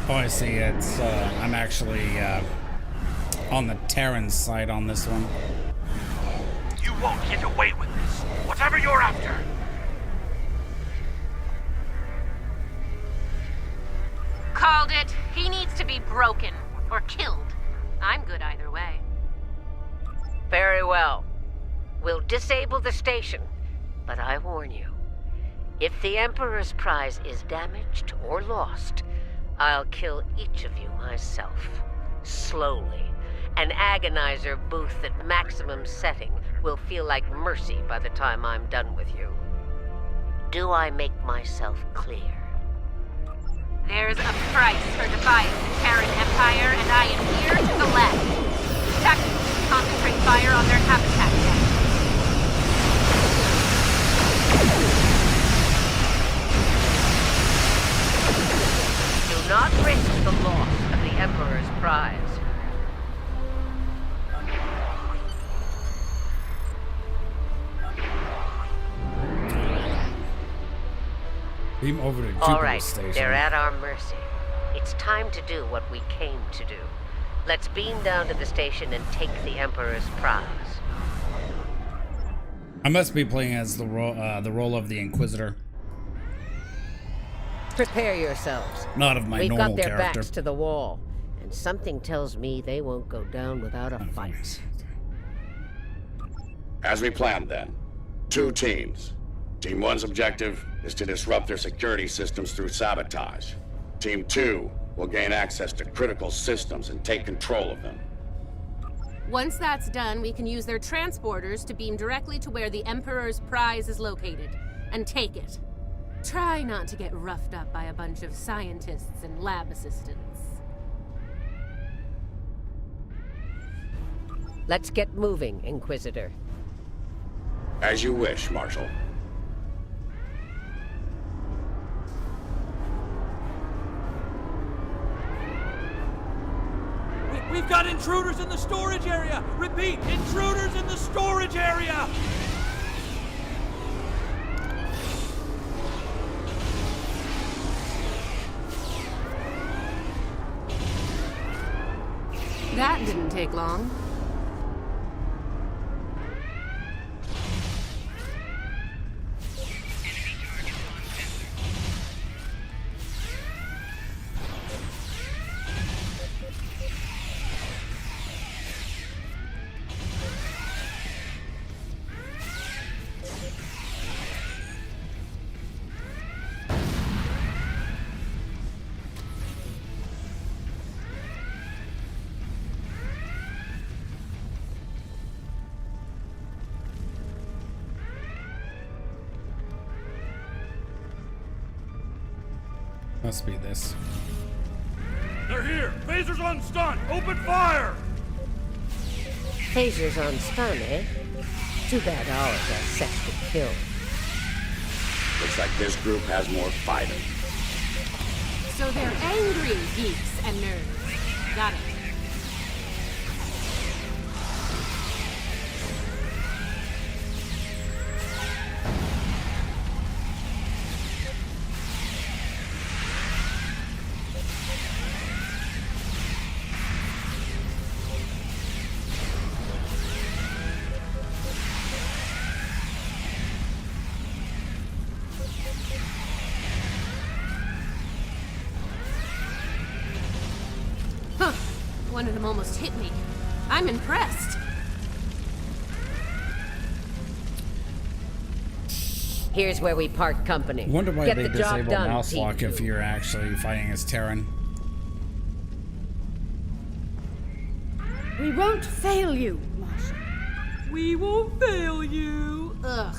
Oh, I see. It's I'm actually on the Terran side on this one. You won't get away with this, whatever you're after. Called it. He needs to be broken or killed. I'm good either way. Very well. We'll disable the station, but I warn you, if the Emperor's prize is damaged or lost, I'll kill each of you myself. Slowly. An agonizer booth at maximum setting will feel like mercy by the time I'm done with you. Do I make myself clear? There's a price for defying the Terran Empire, and I am here to the left. Tactical, concentrate fire on their habitat deck. Do not risk the loss of the Emperor's prize. Beam over to Jupiter All right, station. they're at our mercy. It's time to do what we came to do. Let's beam down to the station and take the Emperor's prize. I must be playing as the role of the Inquisitor. Prepare yourselves. Not of my We've normal got their character. backs to the wall, and something tells me they won't go down without a fight. As we planned then, 2 teams. Team 1's objective is to disrupt their security systems through sabotage. Team 2 will gain access to critical systems and take control of them. Once that's done, we can use their transporters to beam directly to where the Emperor's prize is located, and take it. Try not to get roughed up by a bunch of scientists and lab assistants. Let's get moving, Inquisitor. As you wish, Marshal. We've got intruders in the storage area! Repeat, intruders in the storage area! That didn't take long. Must be this. They're here! Phasers on stun! Open fire! Phasers on stun, eh? Too bad ours are set to kill. Looks like this group has more fighting. So they're angry geeks and nerds. Got it. One of them almost hit me. I'm impressed. Here's where we part company. Wonder why Get they the job disable done, mouse Team lock if 2. you're actually fighting as Terran. We won't fail you, Marshal. We won't fail you. Ugh.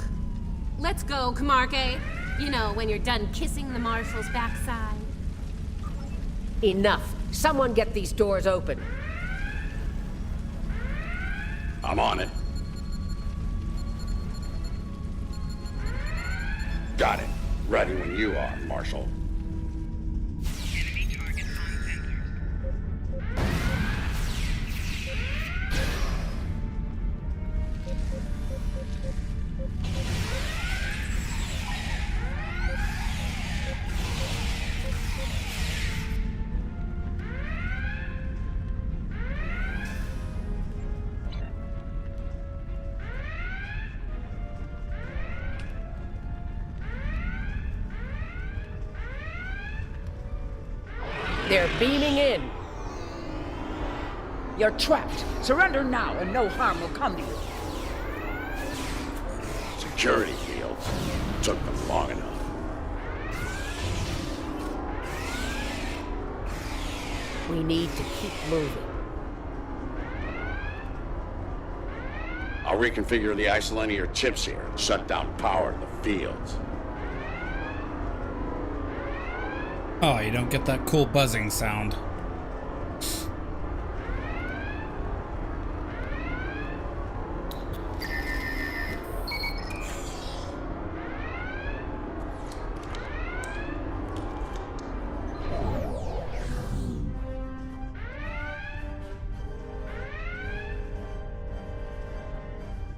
Let's go, Camarque. You know, when you're done kissing the Marshal's backside. Enough. Someone get these doors open. I'm on it. Got it. Ready when you are, Marshal. They're beaming in. You're trapped. Surrender now and no harm will come to you. Security fields. Took them long enough. We need to keep moving. I'll reconfigure the isolinear chips here and shut down power to the fields. Oh, you don't get that cool buzzing sound.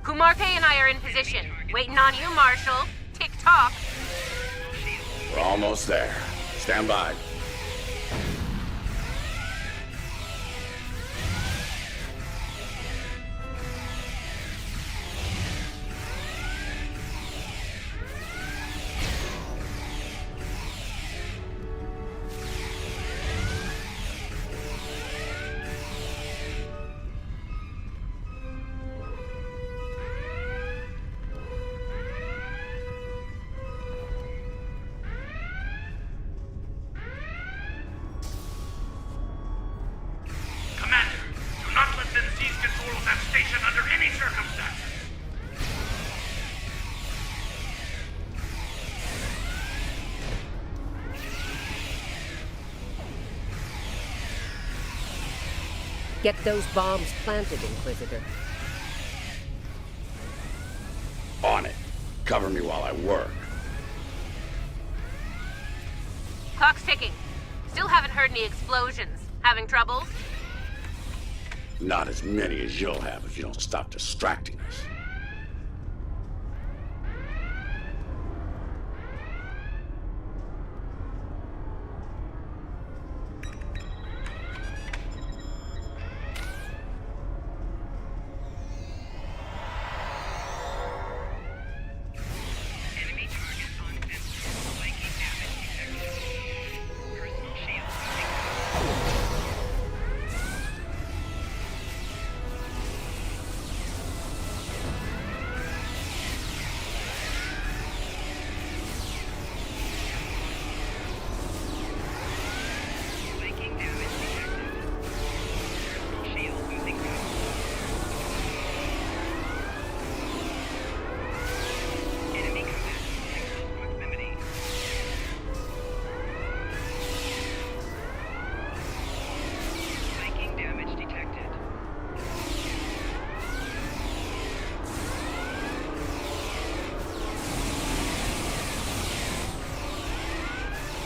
Kumarke and I are in position. Waiting on you, Marshal. Tick-tock. We're almost there. Stand by. Get those bombs planted, Inquisitor. On it. Cover me while I work. Clock's ticking. Still haven't heard any explosions. Having troubles? Not as many as you'll have if you don't stop distracting us.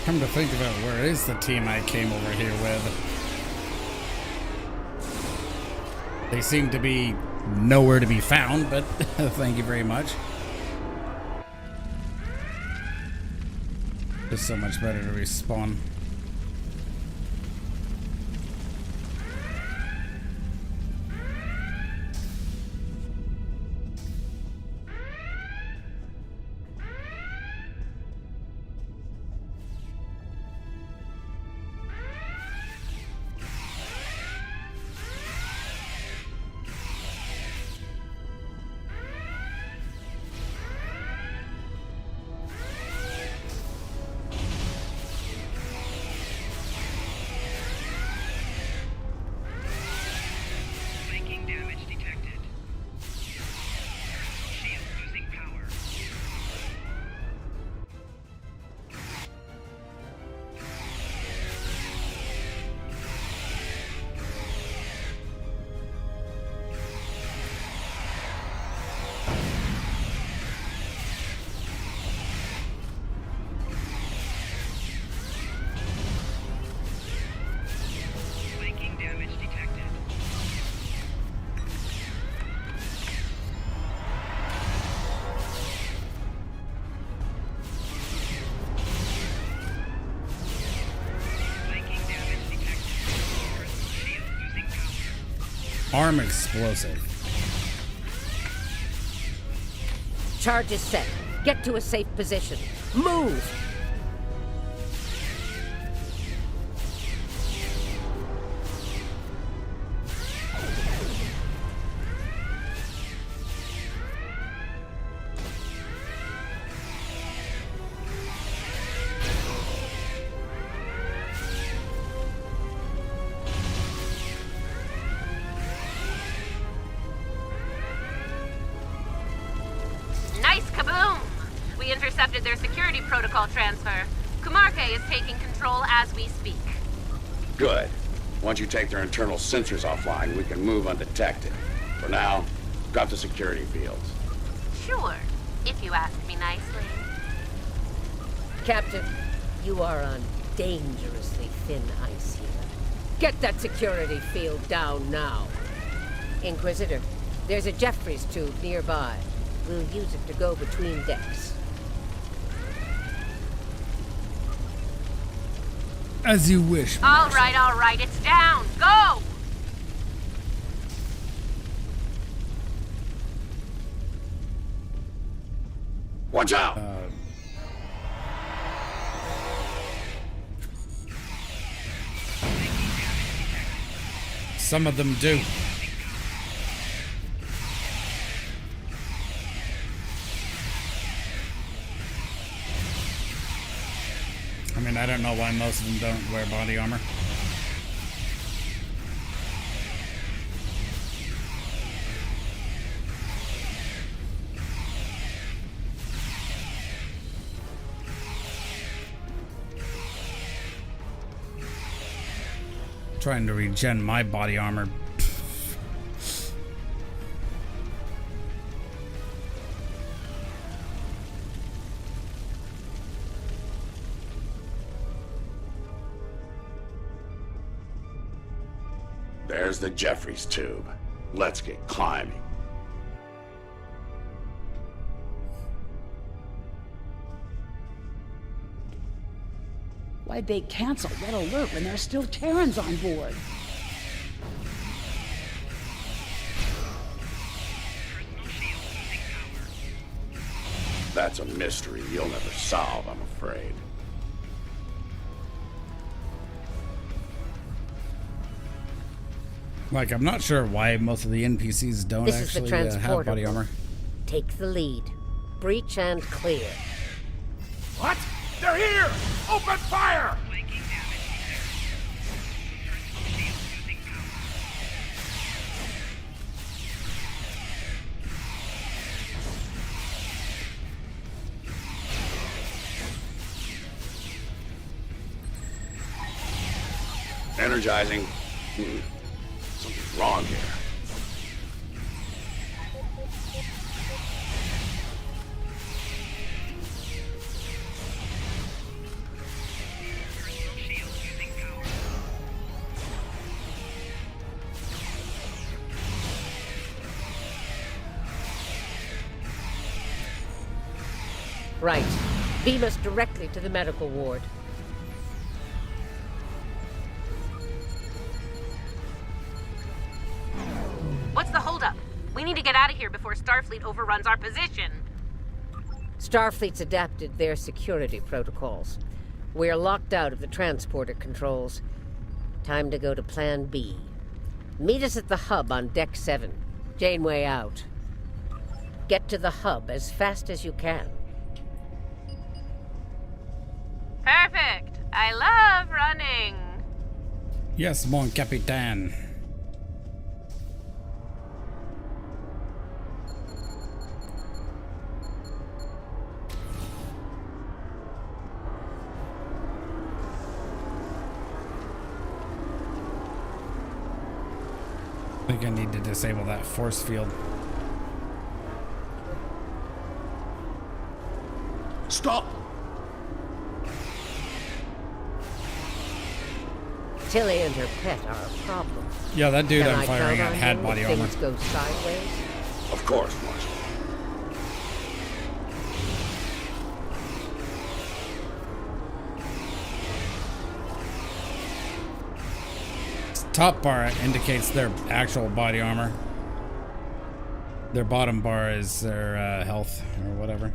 Come to think of it, where is the team I came over here with? They seem to be nowhere to be found, but thank you very much. It's so much better to respawn. Arm explosive. Charge is set. Get to a safe position. Move! Intercepted their security protocol transfer. Kumarke is taking control as we speak. Good. Once you take their internal sensors offline, we can move undetected. For now, drop the security fields. Sure, if you ask me nicely. Captain, you are on dangerously thin ice here. Get that security field down now. Inquisitor, there's a Jeffries tube nearby. We'll use it to go between decks. As you wish. All right, it's down. Go! Watch out! Some of them do. I mean, I don't know why most of them don't wear body armor. Trying to regen my body armor There's the Jeffries tube. Let's get climbing. Why'd they cancel Red Alert when there's still Terrans on board? That's a mystery you'll never solve, I'm afraid. Like, I'm not sure why most of the NPCs don't This is the actually have transporter. body armor. Take the lead. Breach and clear. What? They're here! Open fire! Energizing. Something's wrong here. Right. Beam us directly to the medical ward. What's the holdup? We need to get out of here before Starfleet overruns our position. Starfleet's adapted their security protocols. We're locked out of the transporter controls. Time to go to Plan B. Meet us at the hub on Deck 7. Janeway out. Get to the hub as fast as you can. Perfect. I love running. Yes, mon Capitan. I think I need to disable that force field. Stop! Tilly and her pet are a problem. Yeah, that dude Can I'm I firing count at on had him body if armor. things go sideways? Of course, Marshal. Top bar indicates their actual body armor. Their bottom bar is their health or whatever.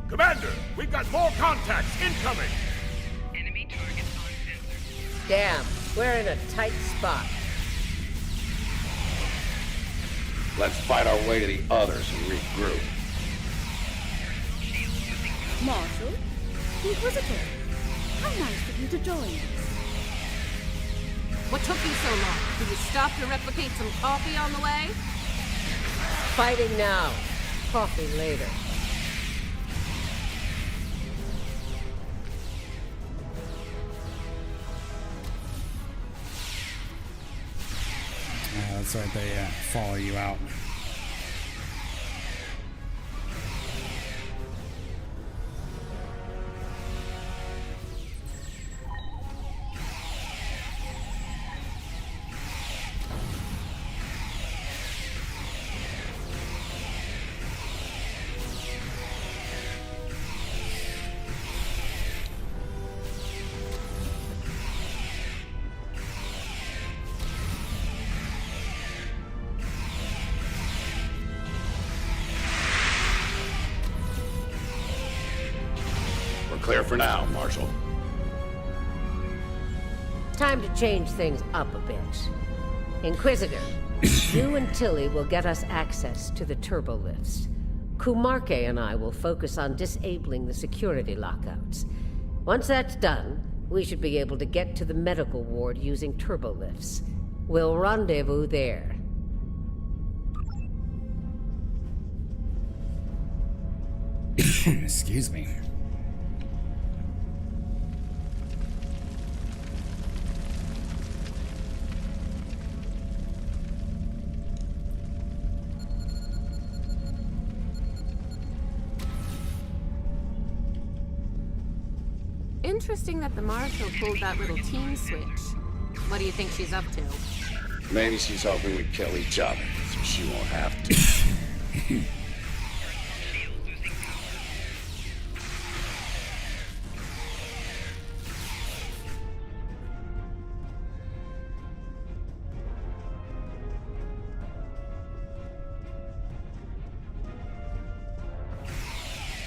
Commander, we've got more contacts incoming! Enemy targets on sensor. Damn, we're in a tight spot. Let's fight our way to the others and regroup. Marshal? Inquisitor? How nice of you to join us. What took you so long? Did you stop to replicate some coffee on the way? Fighting now. Coffee later. That's right, they follow you out. Clear for now, Marshal. Time to change things up a bit. Inquisitor, you and Tilly will get us access to the turbolifts. Kumarke and I will focus on disabling the security lockouts. Once that's done, we should be able to get to the medical ward using turbolifts. We'll rendezvous there. Excuse me. Interesting that the Marshal pulled that little team switch. What do you think she's up to? Maybe she's hoping we kill each other, so she won't have to.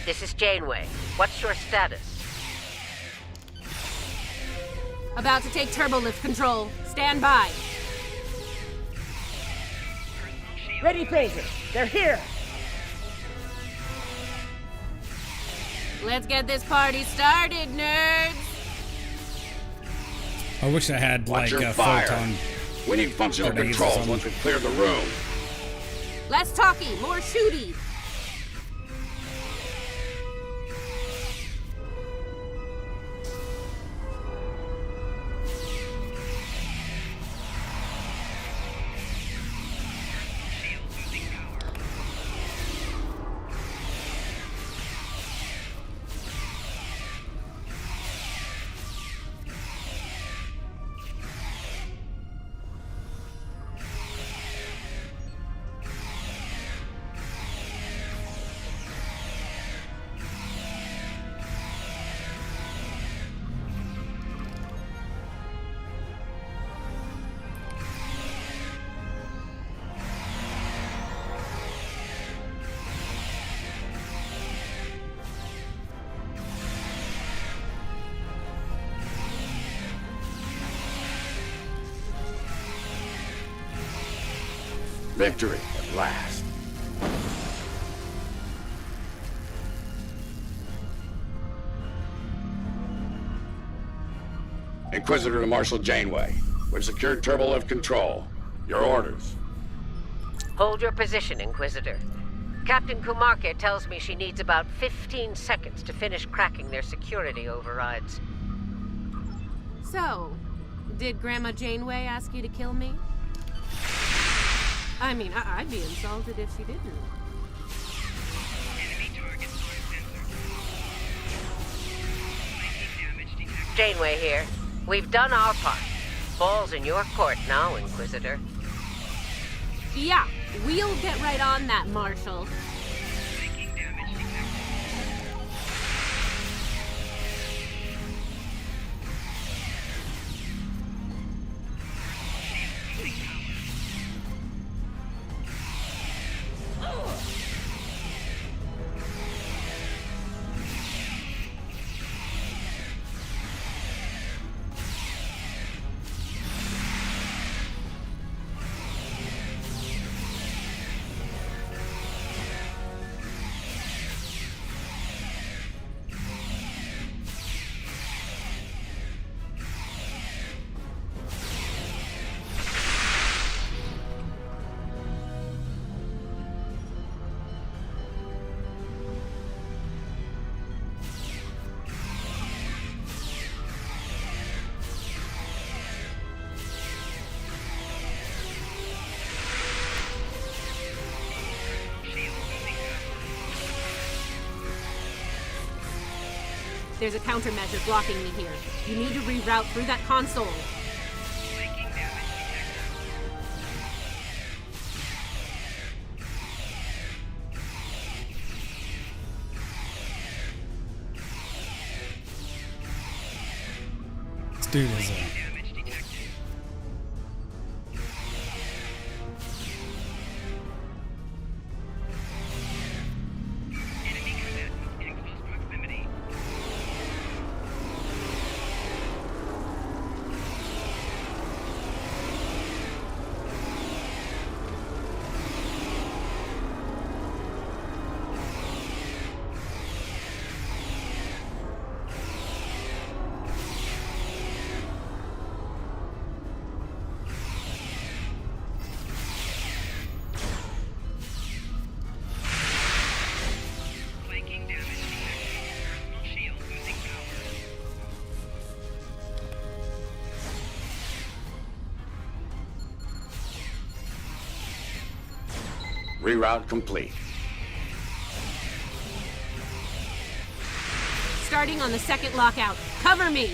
This is Janeway. What's your status? About to take turbolift control. Stand by. Ready, Phaser. They're here. Let's get this party started, nerds. I wish I had Watch like your a fire. photon. We need functional grenades or controls something. once we clear the room. Less talky, more shooty. Victory at last. Inquisitor to Marshal Janeway. We've secured turbolift control. Your orders. Hold your position, Inquisitor. Captain Kumarke tells me she needs about 15 seconds to finish cracking their security overrides. So, did Grandma Janeway ask you to kill me? I mean, I'd be insulted if she didn't. Janeway here. We've done our part. Ball's in your court now, Inquisitor. Yeah, we'll get right on that, Marshal. There's a countermeasure blocking me here. You need to reroute through that console. This dude is Reroute complete. Starting on the second lockout. Cover me!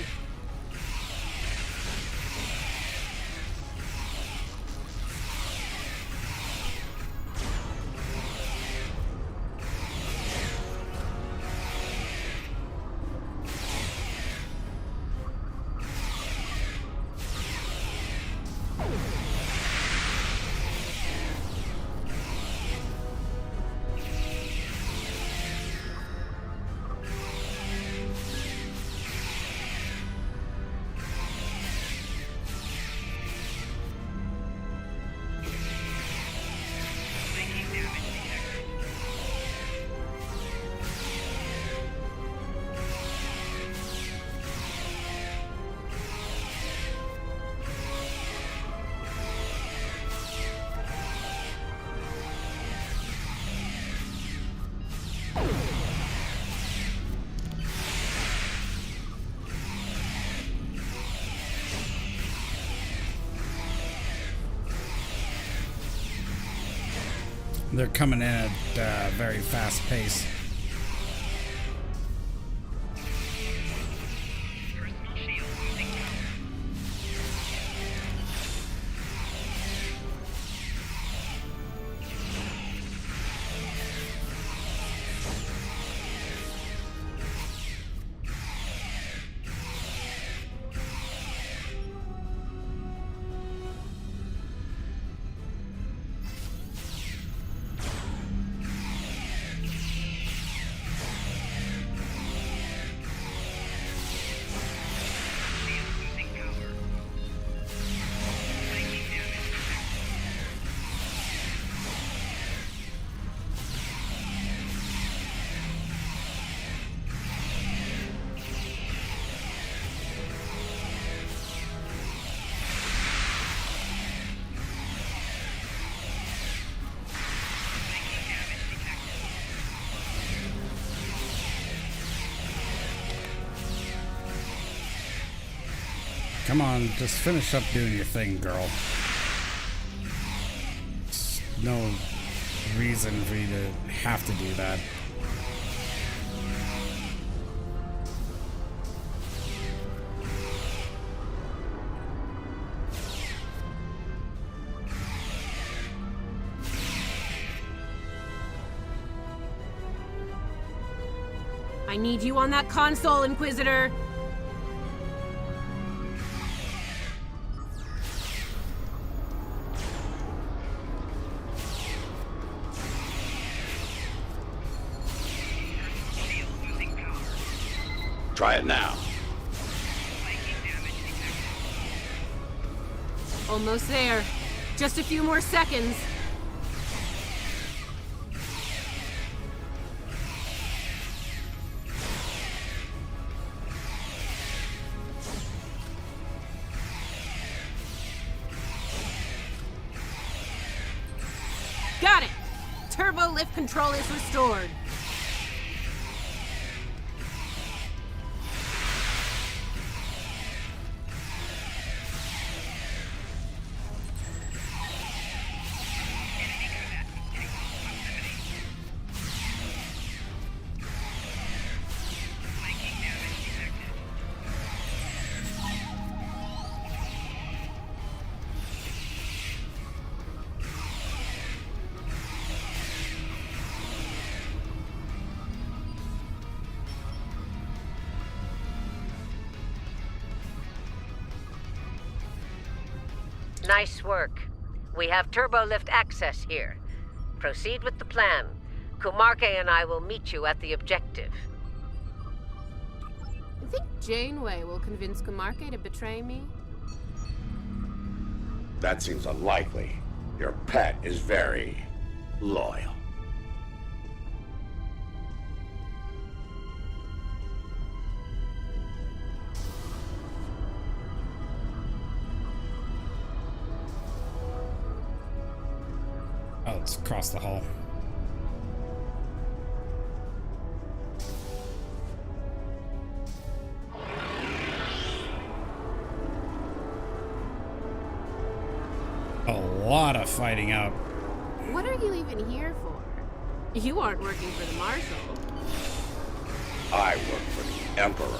They're coming in at a very fast pace. Come on, just finish up doing your thing, girl. There's no reason for you to have to do that. I need you on that console, Inquisitor! Try it now. Almost there. Just a few more seconds. Got it! Turbo lift control is restored. Nice work. We have turbo lift access here. Proceed with the plan. Kumarke and I will meet you at the objective. You think Janeway will convince Kumarke to betray me? That seems unlikely. Your pet is very loyal. Oh, it's across the hall. A lot of fighting out. What are you even here for? You aren't working for the Marshal. I work for the Emperor.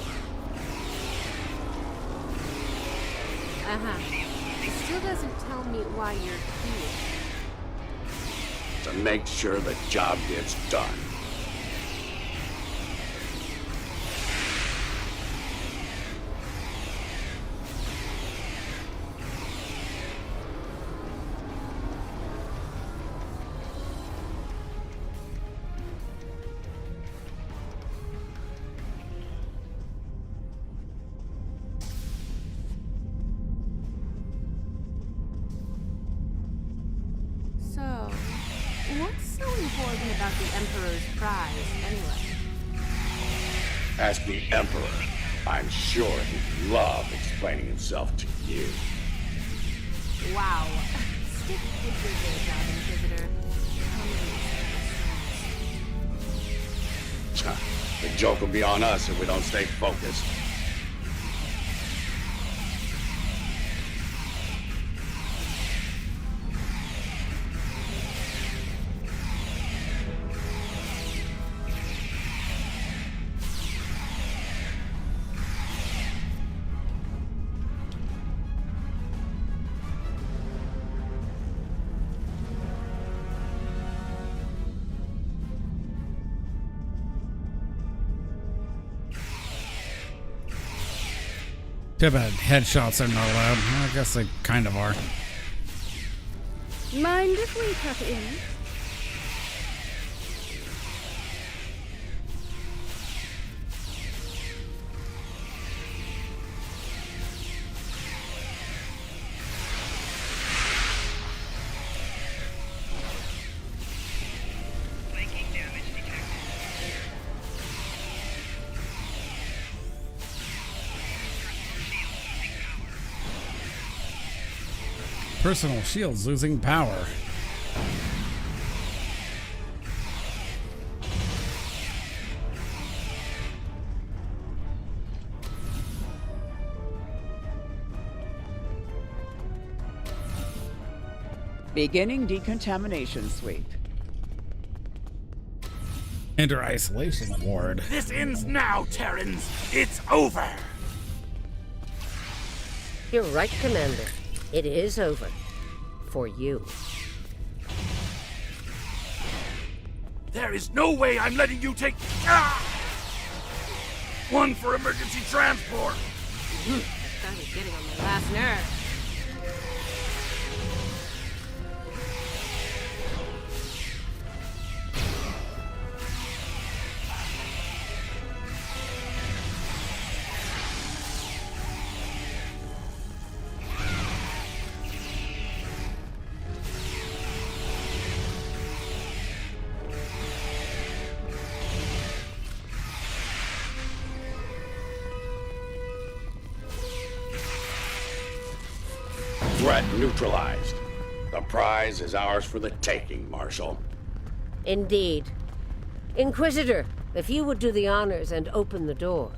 It still doesn't tell me why you're here. To make sure the job gets done. So, what's so important about the Emperor's prize, anyway? Ask the Emperor. I'm sure he'd love explaining himself to you. Wow. Stick with your day job, Inquisitor. The joke will be on us if we don't stay focused. Too bad headshots are not allowed. Well, I guess they kind of are. Mind if we cut in? Personal shields losing power. Beginning decontamination sweep. Enter isolation ward. This ends now, Terrans. It's over. You're right, Commander. It is over. For you. There is no way I'm letting you take... One for emergency transport. Started getting on my last nerve. Threat neutralized. The prize is ours for the taking, Marshal. Indeed. Inquisitor, if you would do the honors and open the door.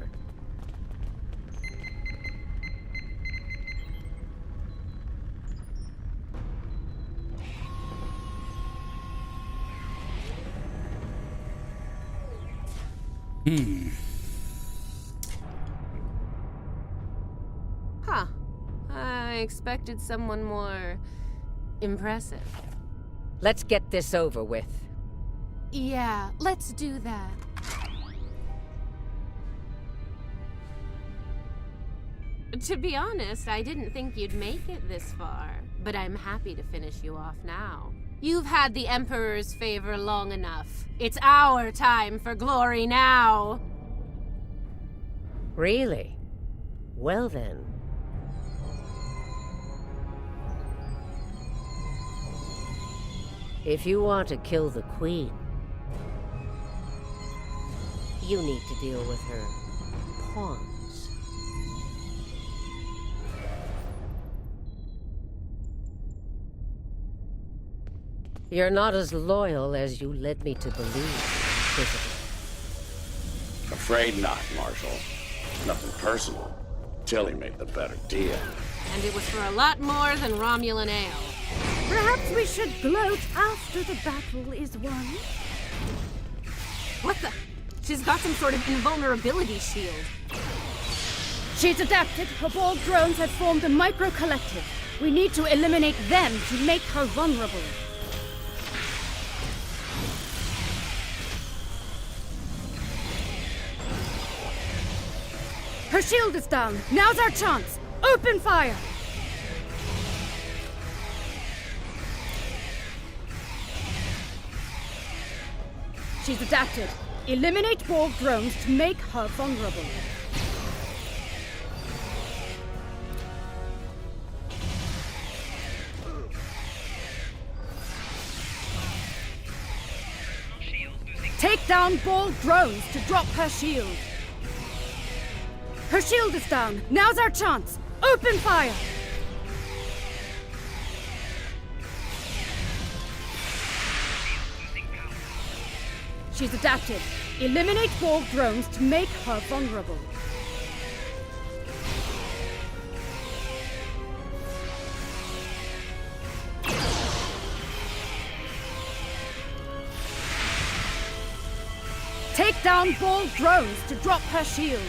Huh. I expected someone more impressive. Let's get this over with. Yeah, let's do that. To be honest, I didn't think you'd make it this far, but I'm happy to finish you off now. You've had the Emperor's favor long enough. It's our time for glory now. Really? Well then. If you want to kill the Queen, you need to deal with her pawns. You're not as loyal as you led me to believe, is it? Afraid not, Marshal. Nothing personal. Tilly made the better deal. And it was for a lot more than Romulan ale. Perhaps we should gloat after the battle is won. What the? She's got some sort of invulnerability shield. She's adapted. Her Borg drones have formed a micro-collective. We need to eliminate them to make her vulnerable. Her shield is down. Now's our chance. Open fire! She's adapted. Eliminate Borg drones to make her vulnerable. Take down Borg drones to drop her shield. Her shield is down. Now's our chance. Open fire! She's adapted. Eliminate Borg drones to make her vulnerable. Take down Borg drones to drop her shield.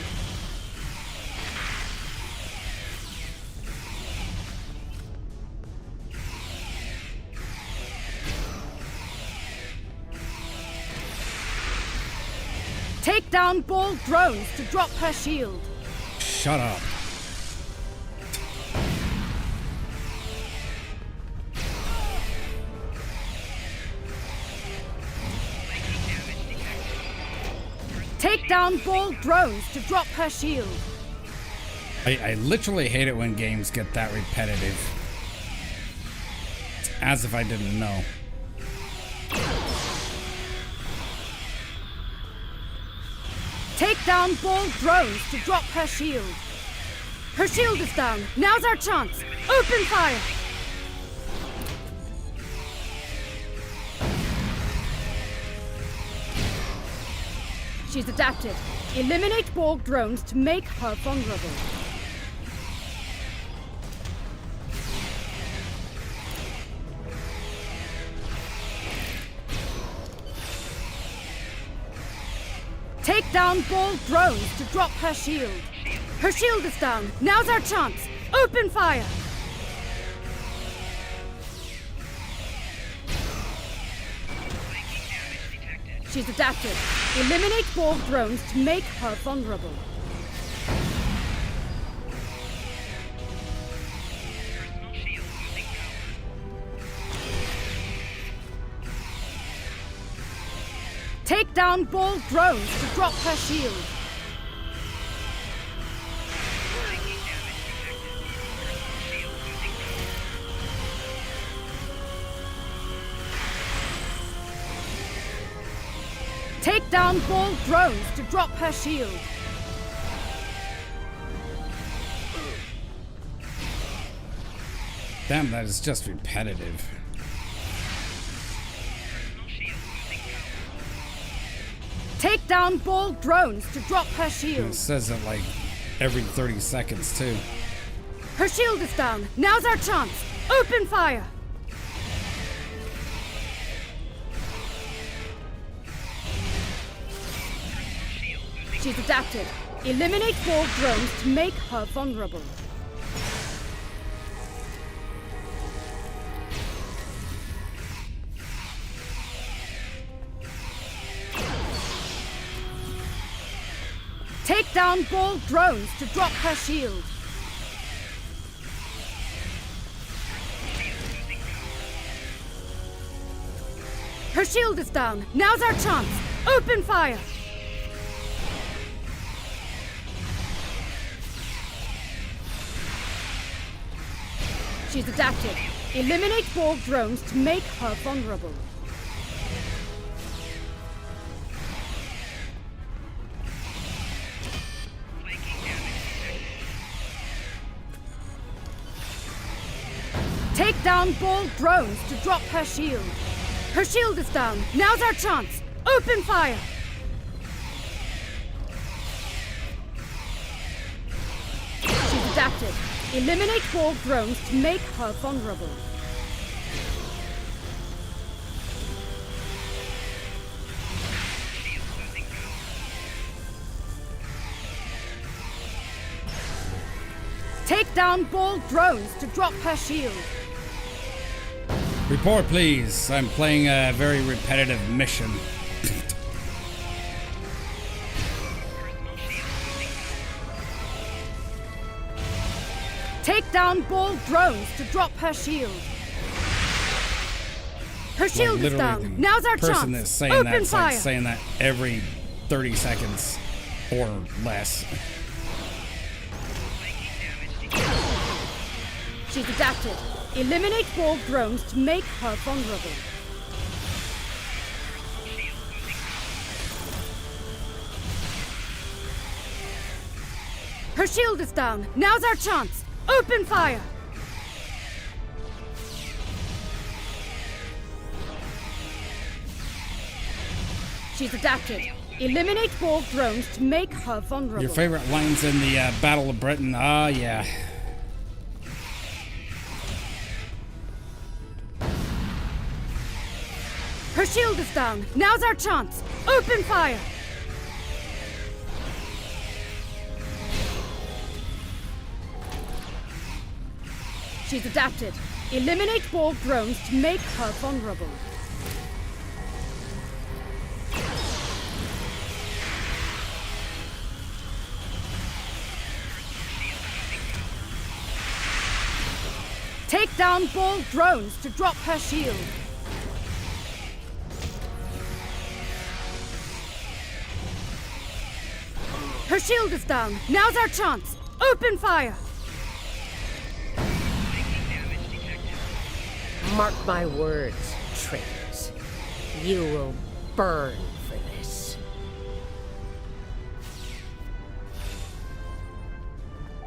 Take down Borg drones to drop her shield. Shut up. Take down Borg drones to drop her shield. I literally hate it when games get that repetitive. It's as if I didn't know. Take down Borg drones to drop her shield. Her shield is down. Now's our chance. Open fire! She's adapted. Eliminate Borg drones to make her vulnerable. Take down Borg drones to drop her shield. Her shield is down. Now's our chance. Open fire! She's adapted. Eliminate Borg drones to make her vulnerable. Take down Borg drones to drop her shield. Take down Borg drones to drop her shield. Damn, that is just repetitive. Take down Borg drones to drop her shield. It says it like every 30 seconds too. Her shield is down. Now's our chance. Open fire! She's adapted. Eliminate Borg drones to make her vulnerable. Take down Borg drones to drop her shield. Her shield is down. Now's our chance. Open fire! She's adapted. Eliminate Borg drones to make her vulnerable. Take down Borg drones to drop her shield. Her shield is down. Now's our chance. Open fire! She's adapted. Eliminate Borg drones to make her vulnerable. Take down bold drones to drop her shield. Report, please. I'm playing a very repetitive mission. Take down bold drones to drop her shield. Her shield is down. Now's our chance. The person that's saying Open that's fire. like saying that every 30 seconds or less. She's adapted. Eliminate bold drones to make her vulnerable. Her shield is down. Now's our chance. Open fire. She's adapted. Eliminate bold drones to make her vulnerable. Your favorite lines in the Battle of Britain? Ah, yeah. Her shield is down. Now's our chance. Open fire. She's adapted. Eliminate bold drones to make her vulnerable. Take down bold drones to drop her shield. Her shield is down. Now's our chance. Open fire. Mark my words, traitors. You will burn for this.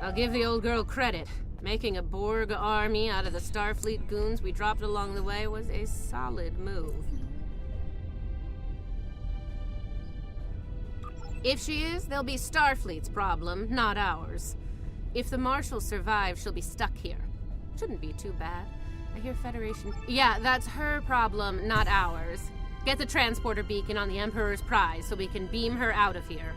I'll give the old girl credit. Making a Borg army out of the Starfleet goons we dropped along the way was a solid move. If she is, they'll be Starfleet's problem, not ours. If the Marshal survives, she'll be stuck here. Shouldn't be too bad. I hear Federation... Yeah, that's her problem, not ours. Get the transporter beacon on the Emperor's prize so we can beam her out of here.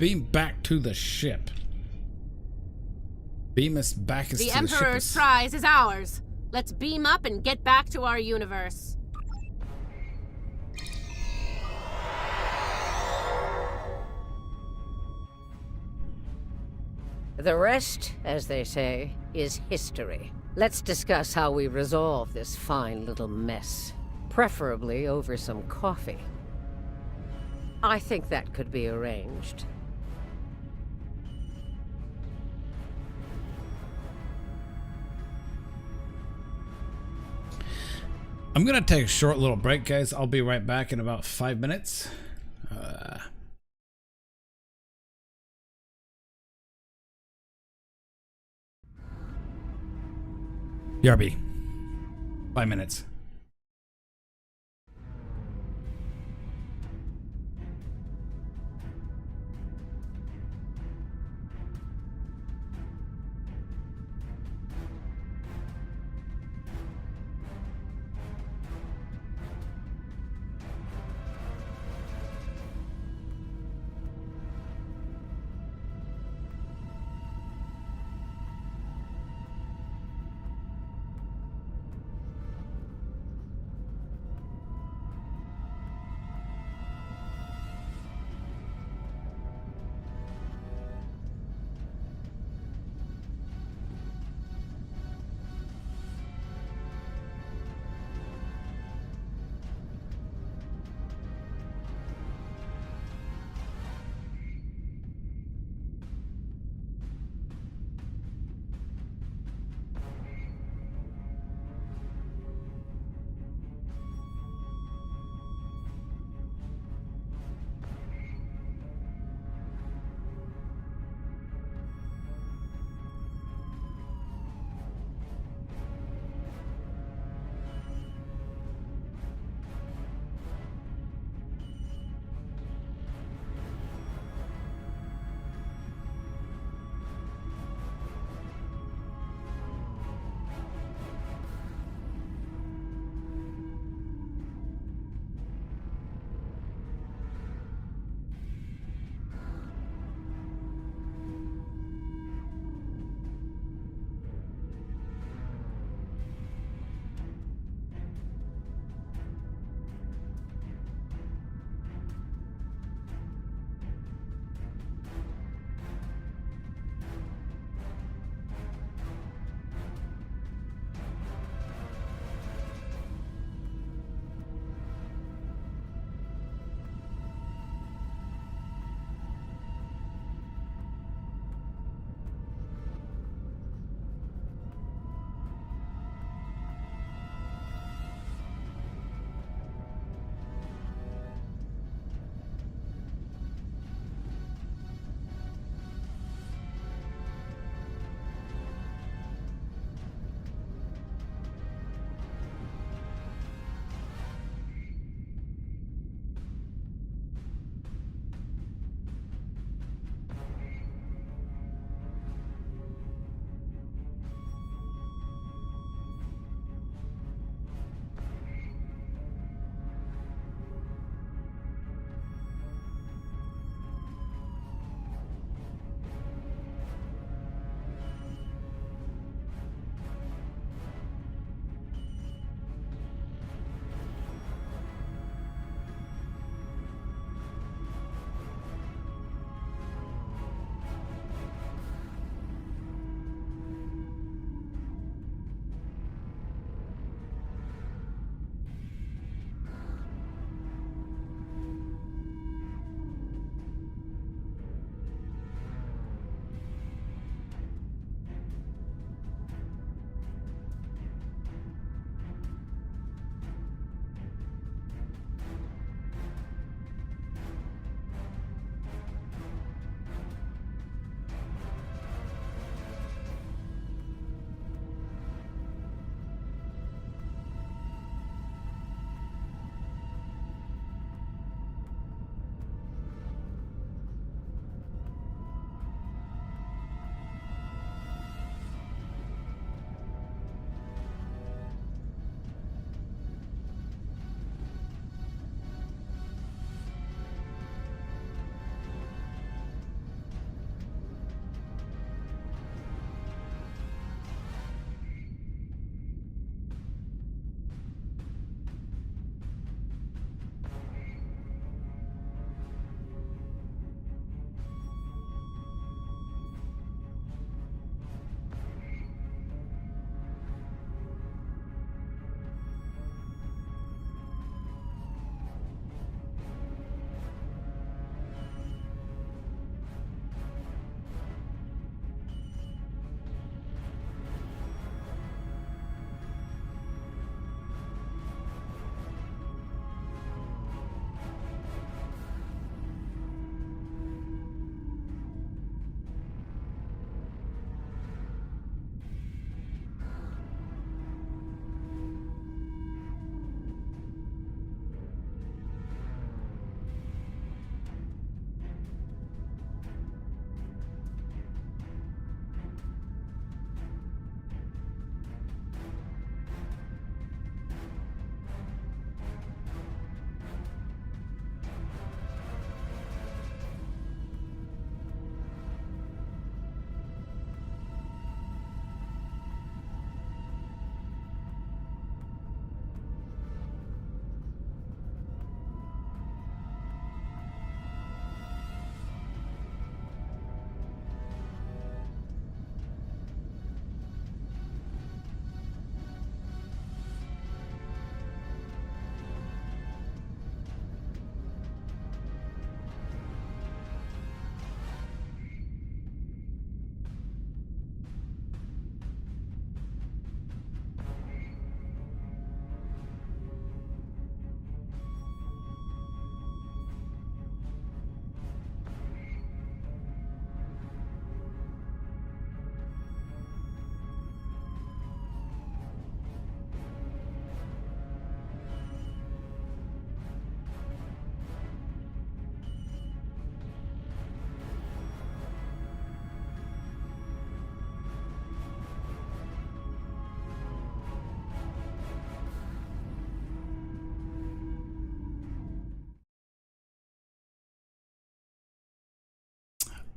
Beam back to the ship. Beam us back as The to Emperor's the ship. prize is ours. Let's beam up and get back to our universe. The rest, as they say, is history. Let's discuss how we resolve this fine little mess. Preferably over some coffee. I think that could be arranged. I'm gonna take a short little break, guys. I'll be right back in about 5 minutes. BRB. 5 minutes.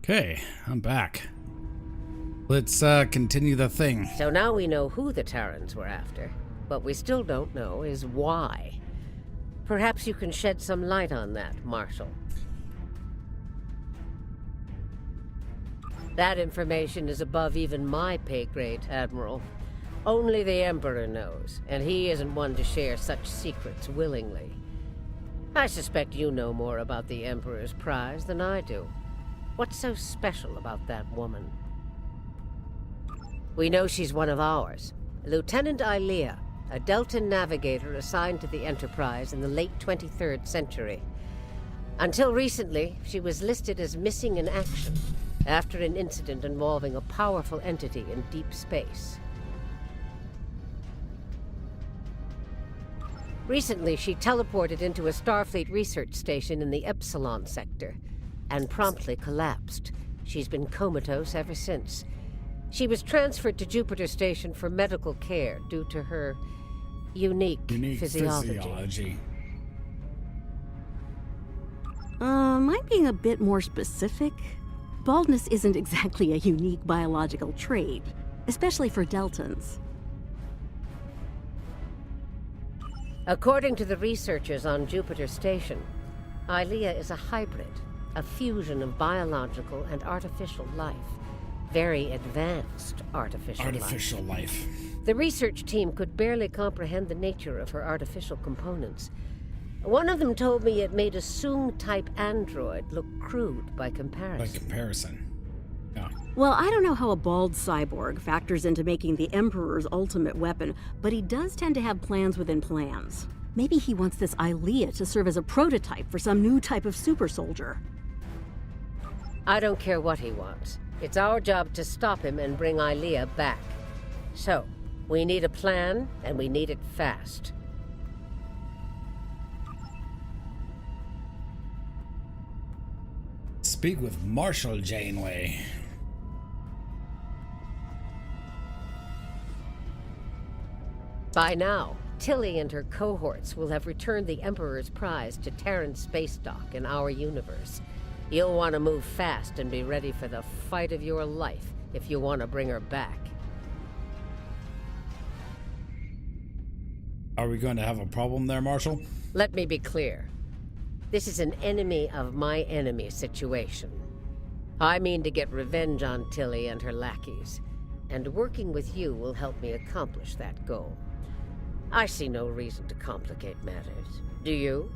Okay, I'm back. Let's continue the thing. So now we know who the Terrans were after. What we still don't know is why. Perhaps you can shed some light on that, Marshal. That information is above even my pay grade, Admiral. Only the Emperor knows, and he isn't one to share such secrets willingly. I suspect you know more about the Emperor's prize than I do. What's so special about that woman? We know she's one of ours. Lieutenant Ilea, a Deltan navigator assigned to the Enterprise in the late 23rd century. Until recently, she was listed as missing in action after an incident involving a powerful entity in deep space. Recently, she teleported into a Starfleet research station in the Epsilon sector and promptly collapsed. She's been comatose ever since. She was transferred to Jupiter Station for medical care due to her unique physiology. Am I being a bit more specific? Baldness isn't exactly a unique biological trait, especially for Deltans. According to the researchers on Jupiter Station, Ilea is a hybrid, a fusion of biological and artificial life. Very advanced artificial life. The research team could barely comprehend the nature of her artificial components. One of them told me it made a Soong-type android look crude by comparison. Yeah. Well, I don't know how a bald cyborg factors into making the Emperor's ultimate weapon, but he does tend to have plans within plans. Maybe he wants this Ilea to serve as a prototype for some new type of super soldier. I don't care what he wants. It's our job to stop him and bring Ilea back. So, we need a plan, and we need it fast. Speak with Marshal Janeway. By now, Tilly and her cohorts will have returned the Emperor's prize to Terran space dock in our universe. You'll want to move fast and be ready for the fight of your life if you want to bring her back. Are we going to have a problem there, Marshal? Let me be clear. This is an enemy of my enemy situation. I mean to get revenge on Tilly and her lackeys, and working with you will help me accomplish that goal. I see no reason to complicate matters. Do you?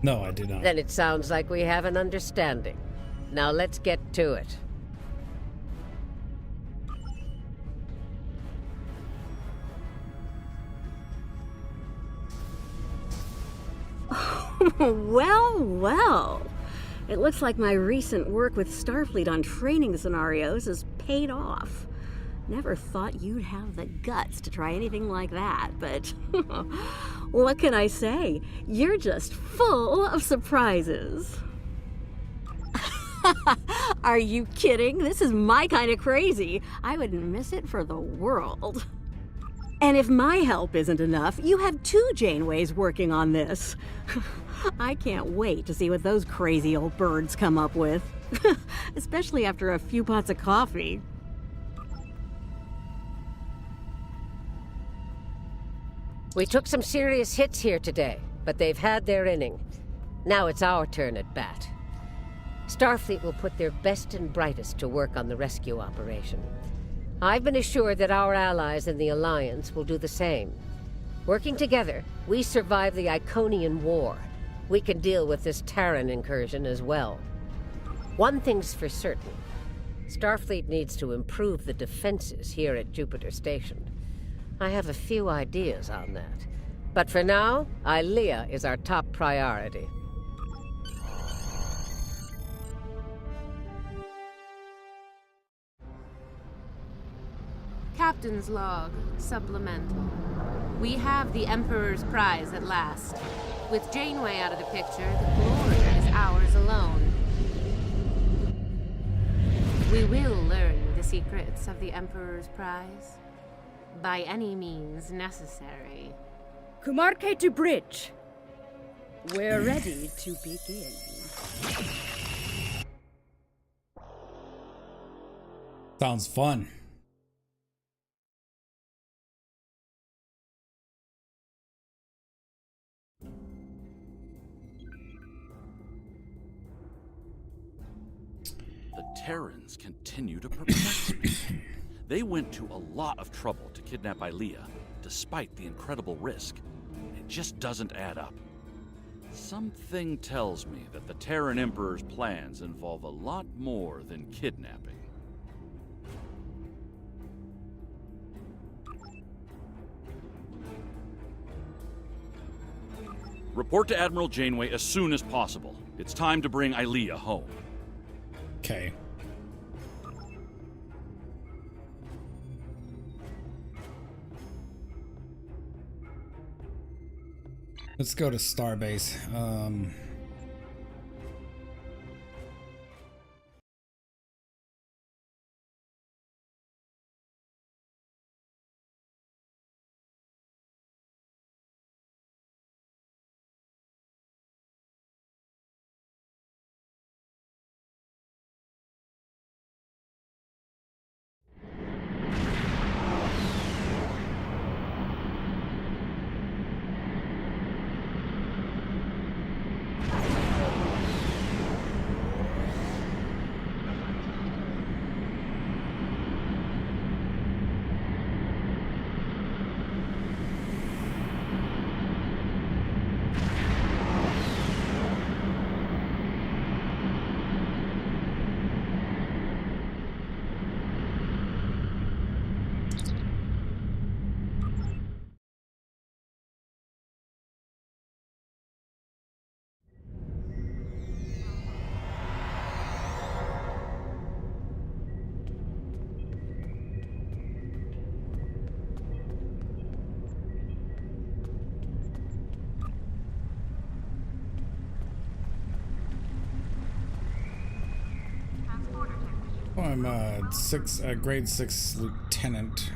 No, I do not. Then it sounds like we have an understanding. Now let's get to it. Well, well. It looks like my recent work with Starfleet on training scenarios has paid off. Never thought you'd have the guts to try anything like that, but what can I say? You're just full of surprises. Are you kidding? This is my kind of crazy. I wouldn't miss it for the world. And if my help isn't enough, you have 2 Janeways working on this. I can't wait to see what those crazy old birds come up with. Especially after a few pots of coffee. We took some serious hits here today, but they've had their inning. Now it's our turn at bat. Starfleet will put their best and brightest to work on the rescue operation. I've been assured that our allies in the Alliance will do the same. Working together, we survive the Iconian War. We can deal with this Terran incursion as well. One thing's for certain. Starfleet needs to improve the defenses here at Jupiter Station. I have a few ideas on that. But for now, Ilea is our top priority. Captain's log, supplemental. We have the Emperor's prize at last. With Janeway out of the picture, the glory is ours alone. We will learn the secrets of the Emperor's prize. By any means necessary. Kumarke to bridge. We're ready to begin. Sounds fun. The Terrans continue to perplex me. They went to a lot of trouble to kidnap Ilea, despite the incredible risk. It just doesn't add up. Something tells me that the Terran Emperor's plans involve a lot more than kidnapping. Report to Admiral Janeway as soon as possible. It's time to bring Ilea home. Okay. Let's go to Starbase. I'm grade 6 lieutenant.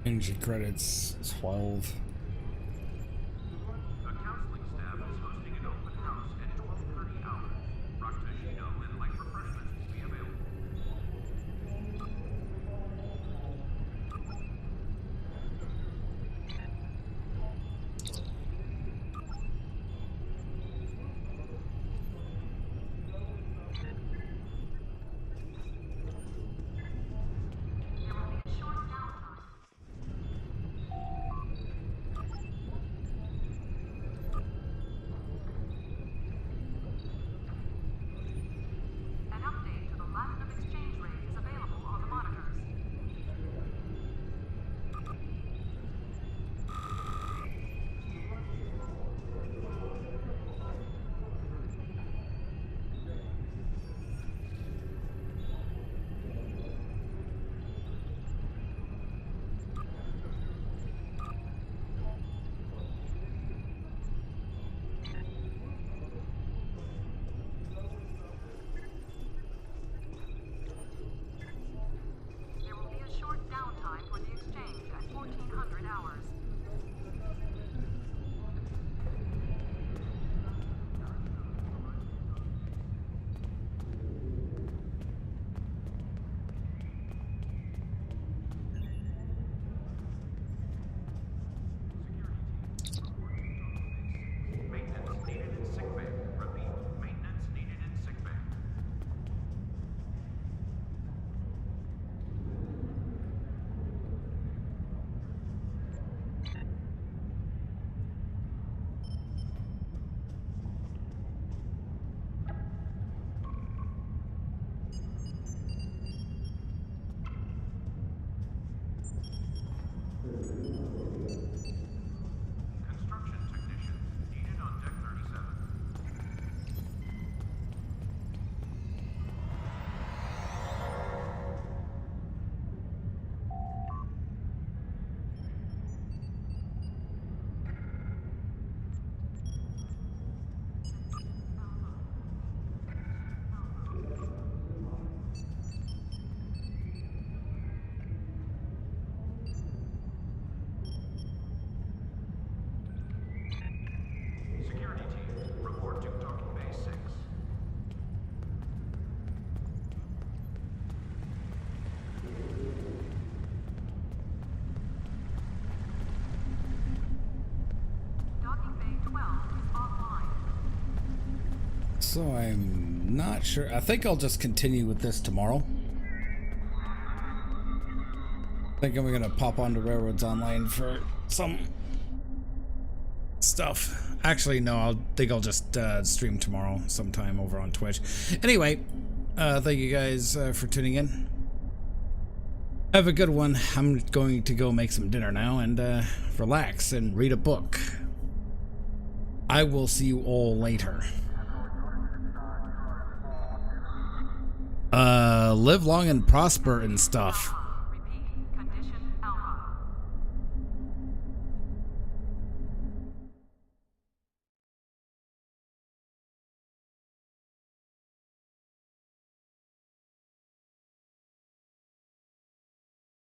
Energy credits 12. So I'm not sure. I think I'll just continue with this tomorrow. I think I'm gonna pop onto Railroads Online for some stuff. Actually, no, I think I'll just stream tomorrow sometime over on Twitch. Anyway, thank you guys for tuning in. Have a good one. I'm going to go make some dinner now and relax and read a book. I will see you all later. Live long and prosper and stuff.